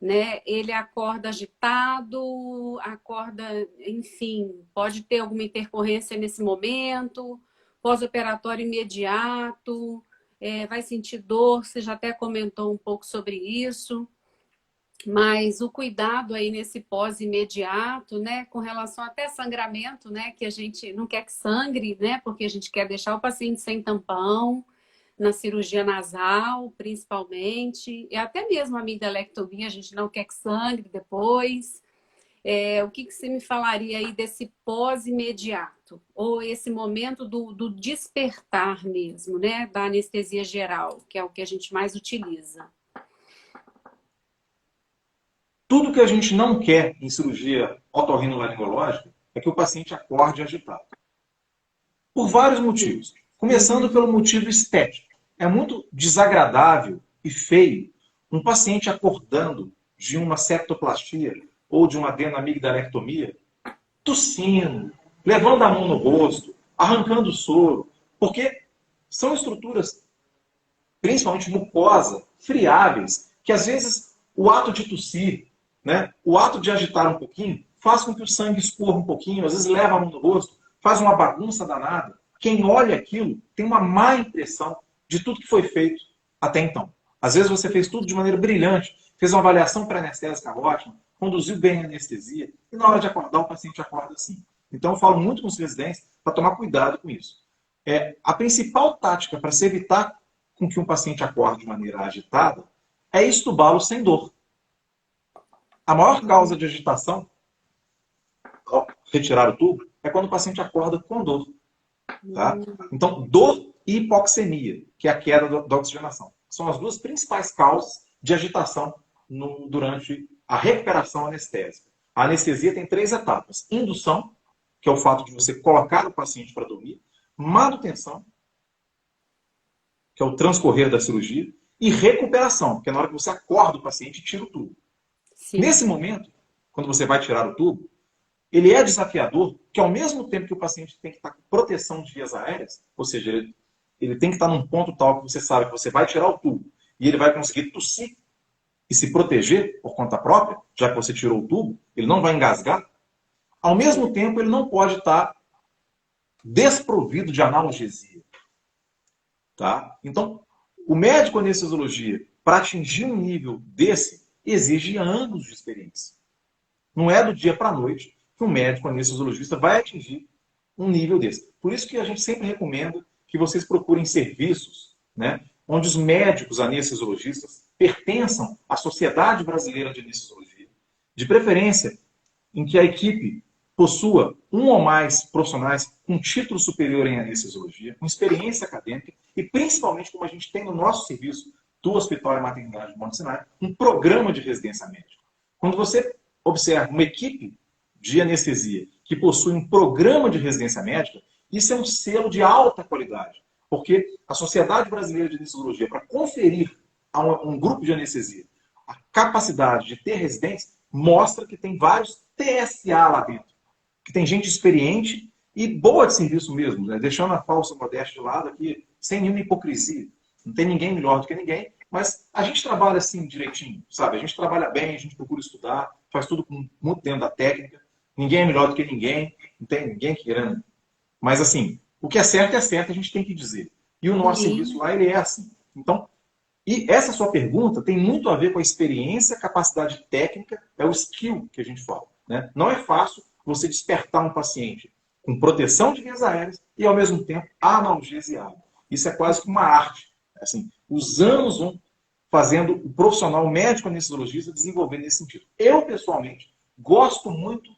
né? Ele acorda agitado, acorda, enfim, pode ter alguma intercorrência nesse momento, pós-operatório imediato, vai sentir dor, você já até comentou um pouco sobre isso. Mas o cuidado aí nesse pós-imediato, né, com relação até sangramento, né, que a gente não quer que sangre, né, porque a gente quer deixar o paciente sem tampão, na cirurgia nasal, principalmente, e até mesmo a amigdalectomia, a gente não quer que sangre depois. O que você me falaria aí desse pós-imediato? Ou esse momento do despertar mesmo, né, da anestesia geral, que é o que a gente mais utiliza? Tudo que a gente não quer em cirurgia otorrinolaringológica é que o paciente acorde agitado. Por vários motivos. Começando pelo motivo estético. É muito desagradável e feio um paciente acordando de uma septoplastia ou de uma adenamigdalectomia tossindo, levando a mão no rosto, arrancando soro, porque são estruturas, principalmente mucosa, friáveis, que às vezes o ato de tossir, né, o ato de agitar um pouquinho, faz com que o sangue escorra um pouquinho, às vezes leva a mão no rosto, faz uma bagunça danada. Quem olha aquilo tem uma má impressão de tudo que foi feito até então. Às vezes você fez tudo de maneira brilhante, fez uma avaliação pré-anestésica ótima, conduziu bem a anestesia, e na hora de acordar o paciente acorda assim. Então eu falo muito com os residentes para tomar cuidado com isso. A principal tática para se evitar com que um paciente acorde de maneira agitada é estubá-lo sem dor. A maior causa de agitação, ao retirar o tubo, é quando o paciente acorda com dor. Tá? Então, dor e hipoxemia, que é a queda da oxigenação. São as 2 principais causas de agitação durante a recuperação anestésica. A anestesia tem 3 etapas. Indução, que é o fato de você colocar o paciente para dormir. Manutenção, que é o transcorrer da cirurgia. E recuperação, que é na hora que você acorda o paciente e tira o tubo. Sim. Nesse momento, quando você vai tirar o tubo, ele é desafiador, que ao mesmo tempo que o paciente tem que estar com proteção de vias aéreas, ou seja, ele tem que estar num ponto tal que você sabe que você vai tirar o tubo e ele vai conseguir tossir e se proteger por conta própria, já que você tirou o tubo, ele não vai engasgar. Ao mesmo tempo, ele não pode estar desprovido de analgesia. Tá? Então, o médico anestesiologia, para atingir um nível desse, exige anos de experiência. Não é do dia para a noite que um médico anestesiologista vai atingir um nível desse. Por isso que a gente sempre recomenda que vocês procurem serviços, né, onde os médicos anestesiologistas pertençam à Sociedade Brasileira de Anestesiologia. De preferência, em que a equipe possua um ou mais profissionais com título superior em anestesiologia, com experiência acadêmica e, principalmente, como a gente tem no nosso serviço do Hospital e Maternidade de Monte Sinai, um programa de residência médica. Quando você observa uma equipe de anestesia que possui um programa de residência médica, isso é um selo de alta qualidade, porque a Sociedade Brasileira de Anestesiologia, para conferir a um grupo de anestesia a capacidade de ter residentes, mostra que tem vários TSA lá dentro, que tem gente experiente e boa de serviço mesmo, né? Deixando a falsa modéstia de lado aqui, sem nenhuma hipocrisia. Não tem ninguém melhor do que ninguém, mas a gente trabalha assim direitinho, sabe? A gente trabalha bem, a gente procura estudar, faz tudo com muito dentro da técnica. Ninguém é melhor do que ninguém, não tem ninguém querendo. Mas assim, o que é certo, a gente tem que dizer. E o nosso serviço Sim. lá, ele é assim. Então, e essa sua pergunta tem muito a ver com a experiência, capacidade técnica, é o skill que a gente fala. Né? Não é fácil você despertar um paciente com proteção de vias aéreas e, ao mesmo tempo, analgesiado. Isso é quase que uma arte. Assim, os anos vão fazendo o profissional, o médico anestesiologista, desenvolver nesse sentido. Eu, pessoalmente, gosto muito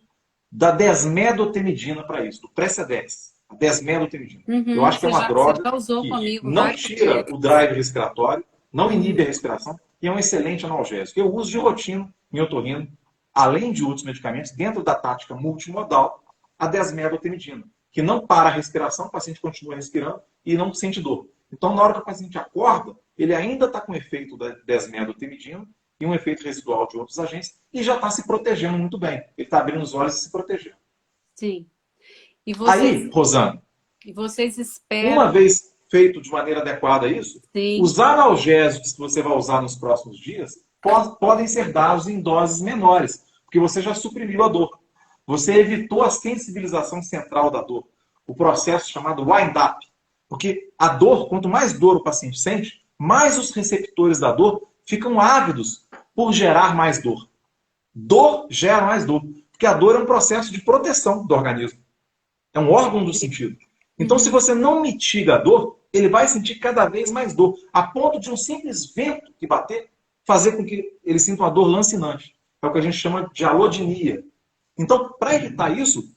da desmedotemidina para isso, do Precedex, a desmedotemidina. Eu Uhum, acho que é uma você droga já usou que comigo não várias tira o vezes. drive respiratório, não inibe a Uhum. respiração e é um excelente analgésico. Eu uso de rotina em otorrino, além de outros medicamentos, dentro da tática multimodal, a desmedotemidina, que não para a respiração, o paciente continua respirando e não sente dor. Então, na hora que o paciente acorda, ele ainda está com o efeito da desmedotemidina e um efeito residual de outros agentes e já está se protegendo muito bem. Ele está abrindo os olhos e se protegendo. Sim. E Aí, vocês, Rosana, e vocês uma esperam, vez feito de maneira adequada isso, sim, os analgésicos que você vai usar nos próximos dias podem ser dados em doses menores, porque você já suprimiu a dor. Você evitou a sensibilização central da dor, o processo chamado wind-up. Porque a dor, quanto mais dor o paciente sente, mais os receptores da dor ficam ávidos por gerar mais dor. Dor gera mais dor, porque a dor é um processo de proteção do organismo. É um órgão do sentido. Então, se uhum, você não mitiga a dor, ele vai sentir cada vez mais dor, a ponto de um simples vento que bater fazer com que ele sinta uma dor lancinante. É o que a gente chama de alodinia. Então, para evitar isso,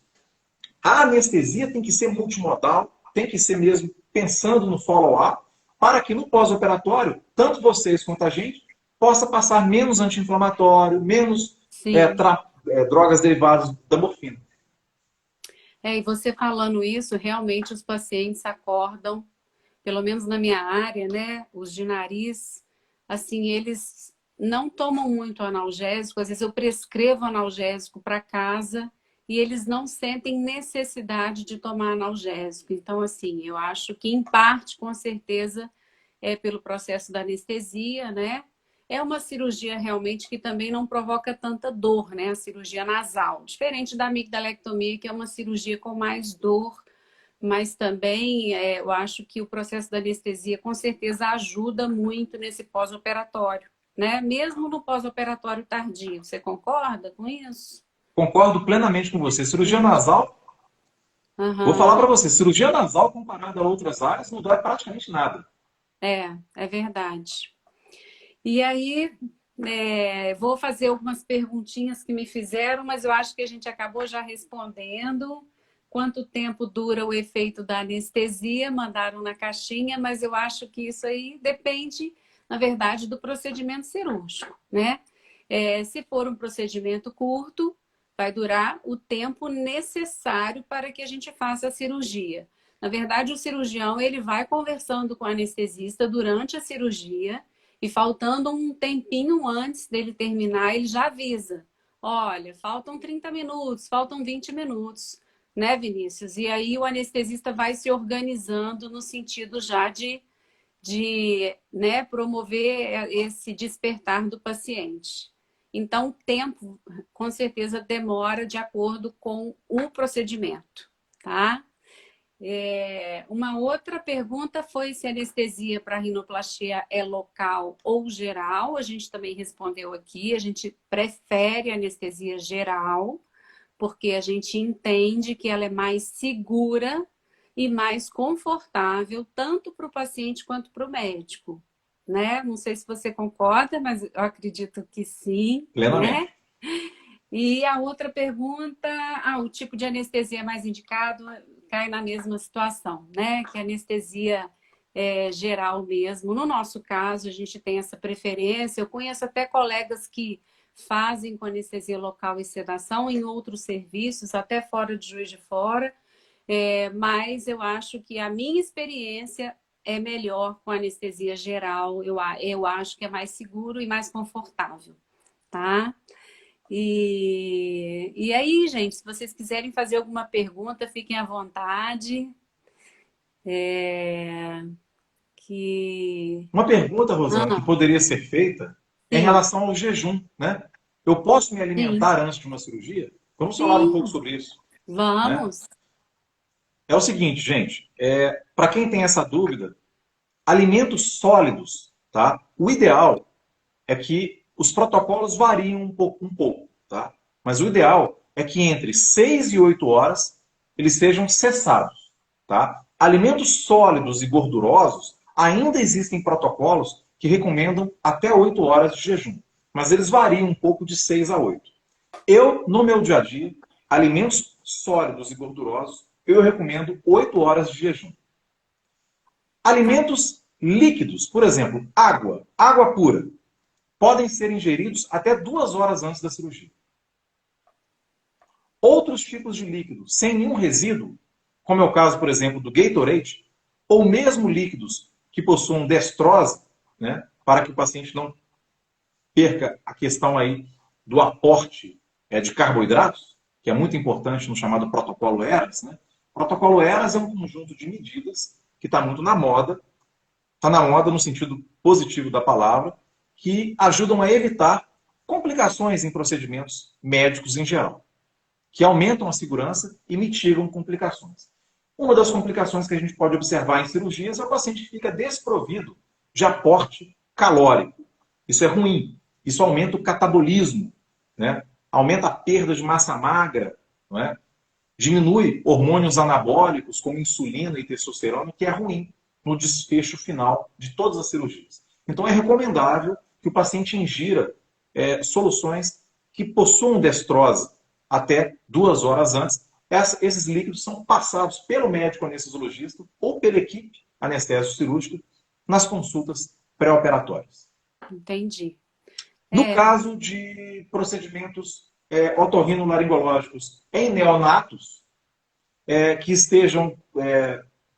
a anestesia tem que ser multimodal, tem que ser mesmo pensando no follow-up, para que no pós-operatório, tanto vocês quanto a gente, possa passar menos anti-inflamatório, menos sim. drogas derivadas da morfina. E você falando isso, realmente os pacientes acordam, pelo menos na minha área, né? Os de nariz, assim, eles não tomam muito analgésico, às vezes eu prescrevo analgésico para casa e eles não sentem necessidade de tomar analgésico. Então, assim, eu acho que em parte, com certeza, é pelo processo da anestesia, né? É uma cirurgia realmente que também não provoca tanta dor, né? A cirurgia nasal. Diferente da amigdalectomia, que é uma cirurgia com mais dor, mas também eu acho que o processo da anestesia com certeza ajuda muito nesse pós-operatório, né? Mesmo no pós-operatório tardio. Você concorda com isso? Concordo plenamente com você. Cirurgia Uhum. nasal, vou falar para Aham. você, cirurgia nasal comparada a outras áreas não dói praticamente nada. É verdade. E aí, vou fazer algumas perguntinhas que me fizeram, mas eu acho que a gente acabou já respondendo. Quanto tempo dura o efeito da anestesia? Mandaram na caixinha, mas eu acho que isso aí depende, na verdade, do procedimento cirúrgico, né? Se for um procedimento curto, vai durar o tempo necessário para que a gente faça a cirurgia. Na verdade, o cirurgião ele vai conversando com o anestesista durante a cirurgia e faltando um tempinho antes dele terminar, ele já avisa. Olha, faltam 30 minutos, faltam 20 minutos, né, Vinícius? E aí o anestesista vai se organizando no sentido já de né, promover esse despertar do paciente. Então, o tempo, com certeza, demora de acordo com o procedimento, tá? Uma outra pergunta foi se a anestesia para rinoplastia é local ou geral. A gente também respondeu aqui. A gente prefere anestesia geral, porque a gente entende que ela é mais segura e mais confortável, tanto para o paciente quanto para o médico. Né? Não sei se você concorda, mas eu acredito que sim, né? Plenamente. E a outra pergunta, o tipo de anestesia mais indicado cai na mesma situação, né? Que a anestesia geral mesmo. No nosso caso, a gente tem essa preferência. Eu conheço até colegas que fazem com anestesia local e sedação em outros serviços, até fora de Juiz de Fora. Mas eu acho que a minha experiência é melhor com anestesia geral. Eu acho que é mais seguro e mais confortável, tá? E aí, gente, se vocês quiserem fazer alguma pergunta, fiquem à vontade. que... Uma pergunta, Rosana, que Ah, poderia ser feita é em sim, relação ao jejum, né? Eu posso me sim, alimentar antes de uma cirurgia? Vamos falar um pouco sim, sobre isso, né? vamos. É o seguinte, gente, para quem tem essa dúvida, alimentos sólidos, tá? O ideal é que os protocolos variem um pouco, tá? Mas o ideal é que entre 6 e 8 horas eles sejam cessados, tá? Alimentos sólidos e gordurosos, ainda existem protocolos que recomendam até 8 horas de jejum, mas eles variam um pouco de 6 a 8. Eu, no meu dia a dia, alimentos sólidos e gordurosos, eu recomendo 8 horas de jejum. Tá. Alimentos líquidos, por exemplo, água pura, podem ser ingeridos até 2 horas antes da cirurgia. Outros tipos de líquidos, sem nenhum resíduo, como é o caso, por exemplo, do Gatorade, ou mesmo líquidos que possuam destrose, né, para que o paciente não perca a questão aí do aporte de carboidratos, que é muito importante no chamado protocolo ERAS. Né? O protocolo ERAS é um conjunto de medidas que está muito na moda, está na moda no sentido positivo da palavra, que ajudam a evitar complicações em procedimentos médicos em geral, que aumentam a segurança e mitigam complicações. Uma das complicações que a gente pode observar em cirurgias é o paciente que fica desprovido de aporte calórico. Isso é ruim. Isso aumenta o catabolismo, né? Aumenta a perda de massa magra, não é? Diminui hormônios anabólicos como insulina e testosterona, que é ruim no desfecho final de todas as cirurgias. Então é recomendável que o paciente ingira soluções que possuam destrose até 2 horas antes. Esses líquidos são passados pelo médico anestesiologista ou pela equipe anestésico cirúrgica nas consultas pré-operatórias. Entendi. No É, caso de procedimentos otorrinolaringológicos em neonatos que estejam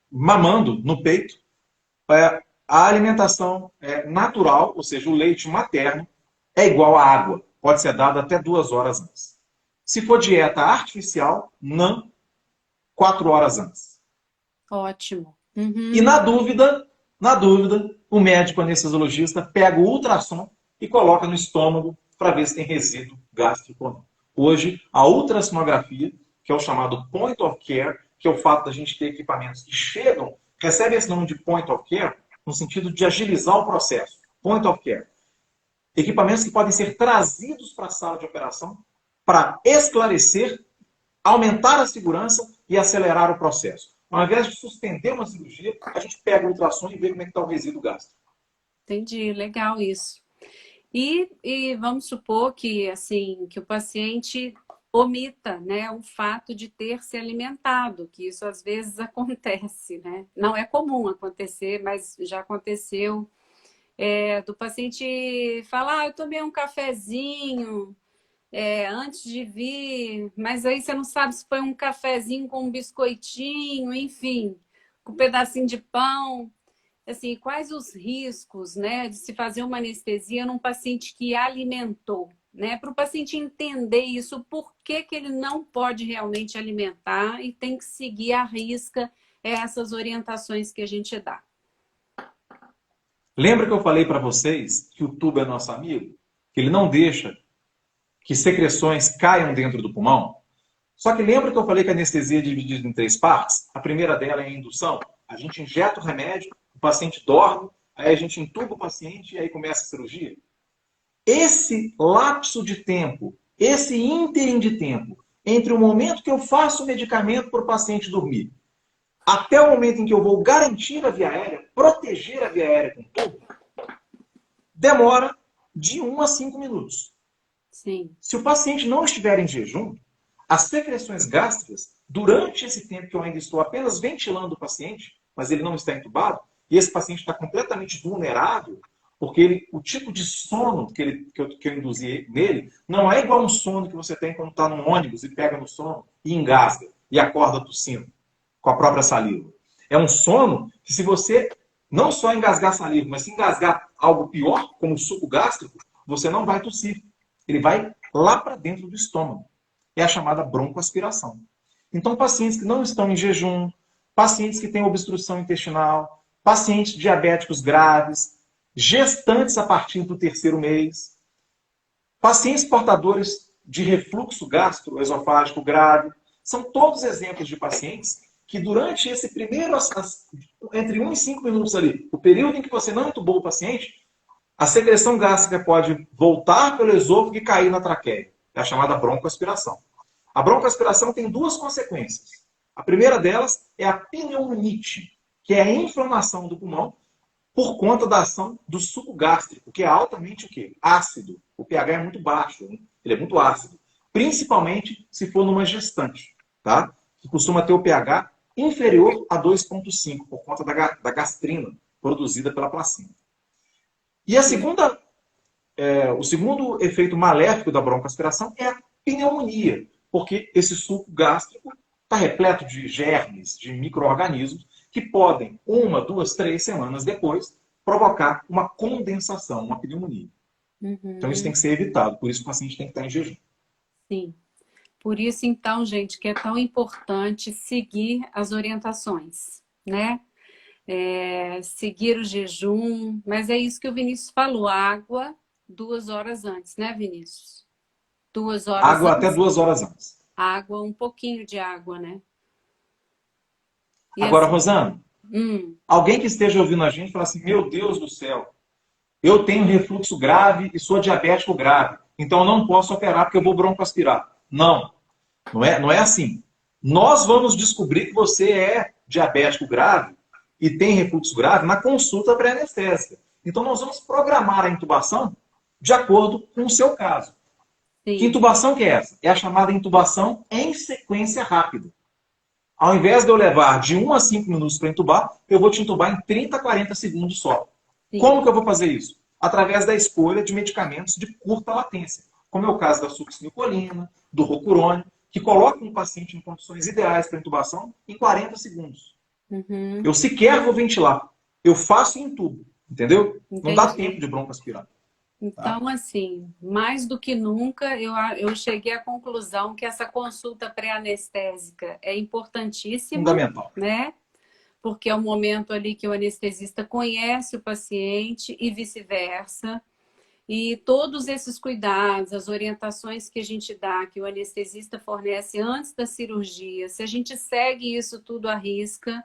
mamando no peito, a alimentação natural, ou seja, o leite materno, é igual à água. Pode ser dada até 2 horas antes. Se for dieta artificial, não 4 horas antes. ótimo. E Uhum. na dúvida, o médico anestesiologista pega o ultrassom e coloca no estômago para ver se tem resíduo gástrico ou não. Hoje, a ultrassonografia, que é o chamado point of care, que é o fato da gente ter equipamentos que chegam, recebe esse nome de point of care no sentido de agilizar o processo. Point of care. Equipamentos que podem ser trazidos para a sala de operação para esclarecer, aumentar a segurança e acelerar o processo. Ao invés de suspender uma cirurgia, a gente pega o ultrassom e vê como é que está o resíduo gástrico. Entendi, legal isso. E vamos supor que assim que o paciente omita, né, o fato de ter se alimentado, que isso às vezes acontece, né? Não é comum acontecer, mas já aconteceu do paciente falar, eu tomei um cafezinho antes de vir, mas aí você não sabe se foi um cafezinho com um biscoitinho, enfim, com um pedacinho de pão. Assim, quais os riscos, né, de se fazer uma anestesia num paciente que alimentou, né? Para o paciente entender isso, por que que ele não pode realmente alimentar e tem que seguir à risca essas orientações que a gente dá. Lembra que eu falei para vocês que o tubo é nosso amigo? Que ele não deixa que secreções caiam dentro do pulmão? Só que lembra que eu falei que a anestesia é dividida em 3 partes? A primeira dela é a indução. A gente injeta o remédio, o paciente dorme, aí a gente entuba o paciente e aí começa a cirurgia. Esse lapso de tempo, esse ínterim de tempo, entre o momento que eu faço o medicamento para o paciente dormir, até o momento em que eu vou garantir a via aérea, proteger a via aérea com tubo, demora de 1 a 5 minutos. Sim, Se o paciente não estiver em jejum, as secreções gástricas, durante esse tempo que eu ainda estou apenas ventilando o paciente, mas ele não está entubado, e esse paciente está completamente vulnerável, porque o tipo de sono que eu induzi nele não é igual um sono que você tem quando está num ônibus e pega no sono e engasga, e acorda tossindo com a própria saliva. É um sono que, se você não só engasgar saliva, mas se engasgar algo pior, como o suco gástrico, você não vai tossir. Ele vai lá para dentro do estômago. É a chamada broncoaspiração. Então, pacientes que não estão em jejum, pacientes que têm obstrução intestinal, pacientes diabéticos graves, gestantes a partir do terceiro mês, pacientes portadores de refluxo gastroesofágico grave. São todos exemplos de pacientes que durante esse primeiro, entre 1 e 5 minutos ali, o período em que você não entubou o paciente, a secreção gástrica pode voltar pelo esôfago e cair na traqueia. É a chamada broncoaspiração. A broncoaspiração tem duas consequências. A primeira delas é a pneumonite, que é a inflamação do pulmão por conta da ação do suco gástrico, que é altamente o quê? Ácido. O pH é muito baixo, hein? Ele é muito ácido. Principalmente se for numa gestante, tá? Que costuma ter o pH inferior a 2,5, por conta da gastrina produzida pela placenta. E o segundo efeito maléfico da broncoaspiração é a pneumonia, porque esse suco gástrico está repleto de germes, de micro-organismos, que podem, 1, 2, 3 semanas depois, provocar uma condensação, uma pneumonia. Então isso tem que ser evitado, por isso o paciente tem que estar em jejum. Sim. Por isso, então, gente, que é tão importante seguir as orientações, né? Seguir o jejum, mas é isso que o Vinícius falou, água 2 horas antes, né, Vinícius? 2 horas Água antes. até 2 horas antes. Água, um pouquinho de água, né? E Agora, assim, Rosana, alguém que esteja ouvindo a gente fala assim, meu Deus do céu, eu tenho refluxo grave e sou diabético grave, então eu não posso operar porque eu vou broncoaspirar. Não é assim. Nós vamos descobrir que você é diabético grave e tem refluxo grave na consulta pré-anestésica. Então nós vamos programar a intubação de acordo com o seu caso. sim. Que intubação que é essa? É a chamada intubação em sequência rápida. Ao invés de eu levar de 1 a 5 minutos para intubar, eu vou te intubar em 30 a 40 segundos só. Sim. Como que eu vou fazer isso? Através da escolha de medicamentos de curta latência, como é o caso da succinilcolina, do rocurônio, que colocam o paciente em condições ideais para intubação em 40 segundos. Eu sequer vou ventilar. Eu faço e intubo, entendeu? Entendi. Não dá tempo de broncoaspirar. Então, assim, mais do que nunca, eu cheguei à conclusão que essa consulta pré-anestésica é importantíssima, Fundamental. né? Porque é o momento ali que o anestesista conhece o paciente e vice-versa. E todos esses cuidados, as orientações que a gente dá, que o anestesista fornece antes da cirurgia, se a gente segue isso tudo à risca,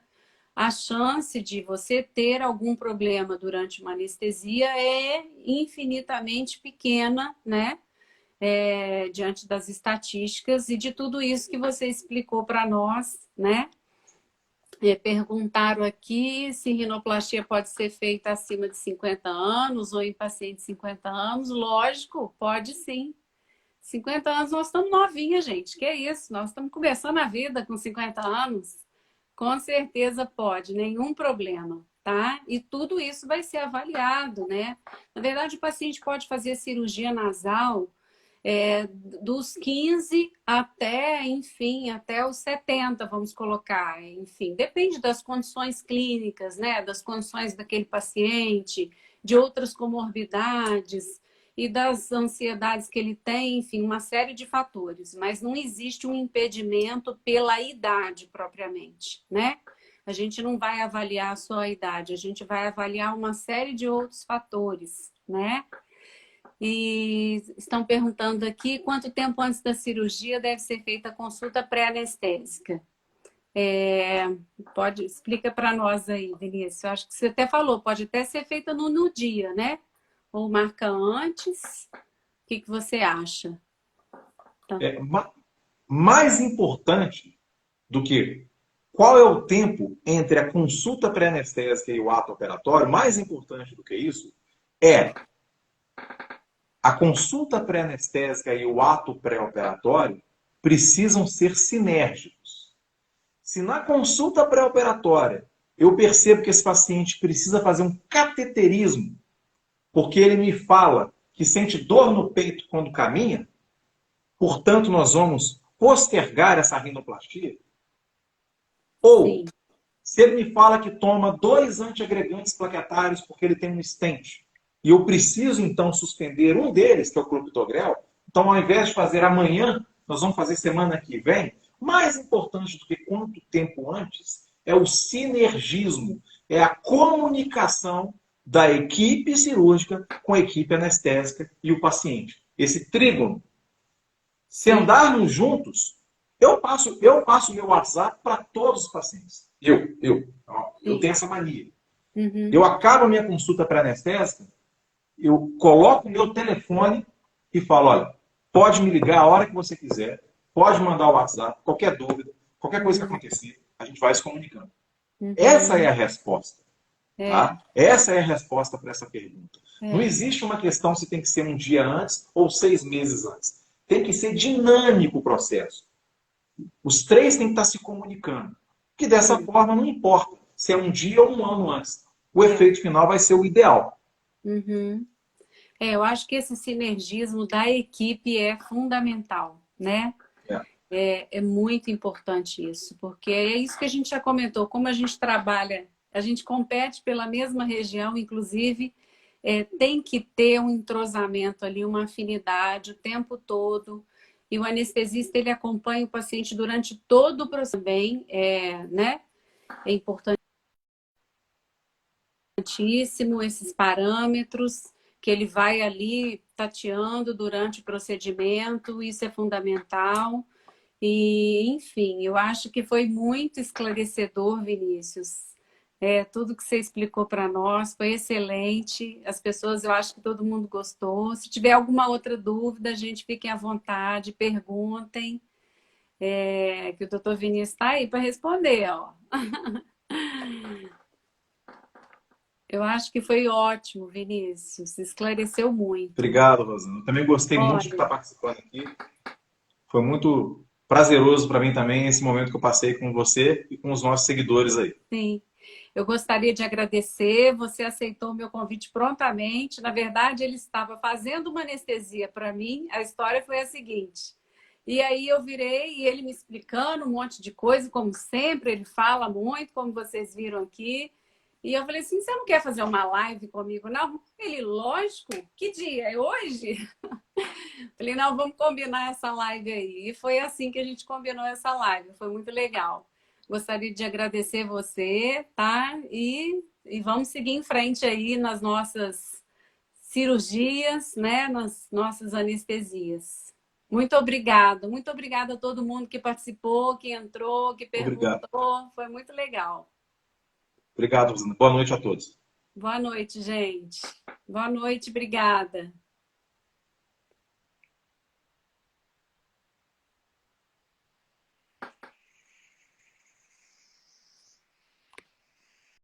a chance de você ter algum problema durante uma anestesia é infinitamente pequena, né? Diante das estatísticas e de tudo isso que você explicou para nós, né? Perguntaram aqui se rinoplastia pode ser feita acima de 50 anos ou em paciente de 50 anos. Lógico, pode sim. 50 anos nós estamos novinhas, gente. Que isso? Nós estamos começando a vida com 50 anos. Com certeza pode, nenhum problema, tá? E tudo isso vai ser avaliado, né? Na verdade, o paciente pode fazer cirurgia nasal dos 15 até, enfim, até os 70, vamos colocar. Enfim, depende das condições clínicas, né? Das condições daquele paciente, de outras comorbidades e das ansiedades que ele tem, enfim, uma série de fatores. Mas não existe um impedimento pela idade propriamente, né? A gente não vai avaliar só a idade, a gente vai avaliar uma série de outros fatores, né? E estão perguntando aqui quanto tempo antes da cirurgia deve ser feita a consulta pré-anestésica. Explica para nós aí, Vinícius. Eu acho que você até falou, pode até ser feita no dia, né? Ou marca antes. O que você acha? Então... Mais importante do que qual é o tempo entre a consulta pré-anestésica e o ato operatório, mais importante do que isso é a consulta pré-anestésica e o ato pré-operatório precisam ser sinérgicos. Se na consulta pré-operatória eu percebo que esse paciente precisa fazer um cateterismo, porque ele me fala que sente dor no peito quando caminha, portanto nós vamos postergar essa rinoplastia. Ou, sim, se ele me fala que toma 2 antiagregantes plaquetários porque ele tem um stent, e eu preciso, então, suspender um deles, que é o clopidogrel, então, ao invés de fazer amanhã, nós vamos fazer semana que vem. Mais importante do que quanto tempo antes é o sinergismo é a comunicação da equipe cirúrgica com a equipe anestésica e o paciente. Esse trígono. Se andarmos juntos, eu passo meu WhatsApp para todos os pacientes. Eu tenho essa mania. Uhum. Eu acabo a minha consulta pré-anestésica, eu coloco o meu telefone e falo, olha, pode me ligar a hora que você quiser, pode mandar o WhatsApp, qualquer dúvida, qualquer coisa que acontecer, a gente vai se comunicando. Uhum. Essa é a resposta. É. Tá? Essa é a resposta para essa pergunta. É. Não existe uma questão se tem que ser um dia antes ou 6 meses antes. Tem que ser dinâmico o processo. Os três têm que estar se comunicando. Que dessa forma não importa se é um dia ou um ano antes. O efeito final vai ser o ideal. Uhum. Eu acho que esse sinergismo da equipe é fundamental, né? É muito importante isso, porque é isso que a gente já comentou, como a gente trabalha, a gente compete pela mesma região, inclusive, tem que ter um entrosamento ali, uma afinidade o tempo todo, e o anestesista, ele acompanha o paciente durante todo o processo também, né? É importantíssimo esses parâmetros, que ele vai ali tateando durante o procedimento, isso é fundamental. E, enfim, eu acho que foi muito esclarecedor, Vinícius. Tudo que você explicou para nós foi excelente. As pessoas, eu acho que todo mundo gostou. Se tiver alguma outra dúvida, a gente fiquem à vontade, perguntem, que o doutor Vinícius está aí para responder, ó. Eu acho que foi ótimo, Vinícius. Esclareceu muito. Obrigado, Rosana. Eu também gostei muito de estar participando aqui. Foi muito prazeroso para mim também esse momento que eu passei com você e com os nossos seguidores aí. Sim. Eu gostaria de agradecer, você aceitou o meu convite prontamente. Na verdade, ele estava fazendo uma anestesia para mim. A história foi a seguinte. E aí eu virei e ele me explicando um monte de coisa, como sempre, ele fala muito, como vocês viram aqui. E eu falei assim, você não quer fazer uma live comigo, não? Ele, lógico, que dia? É hoje? Falei, não, vamos combinar essa live aí. E foi assim que a gente combinou essa live, foi muito legal. Gostaria de agradecer você, tá? E vamos seguir em frente aí nas nossas cirurgias, né? Nas nossas anestesias. Muito obrigada a todo mundo que participou, que entrou, que perguntou. Obrigado. Foi muito legal. Obrigado, Rosana. Boa noite a todos. Boa noite, gente. Boa noite, obrigada.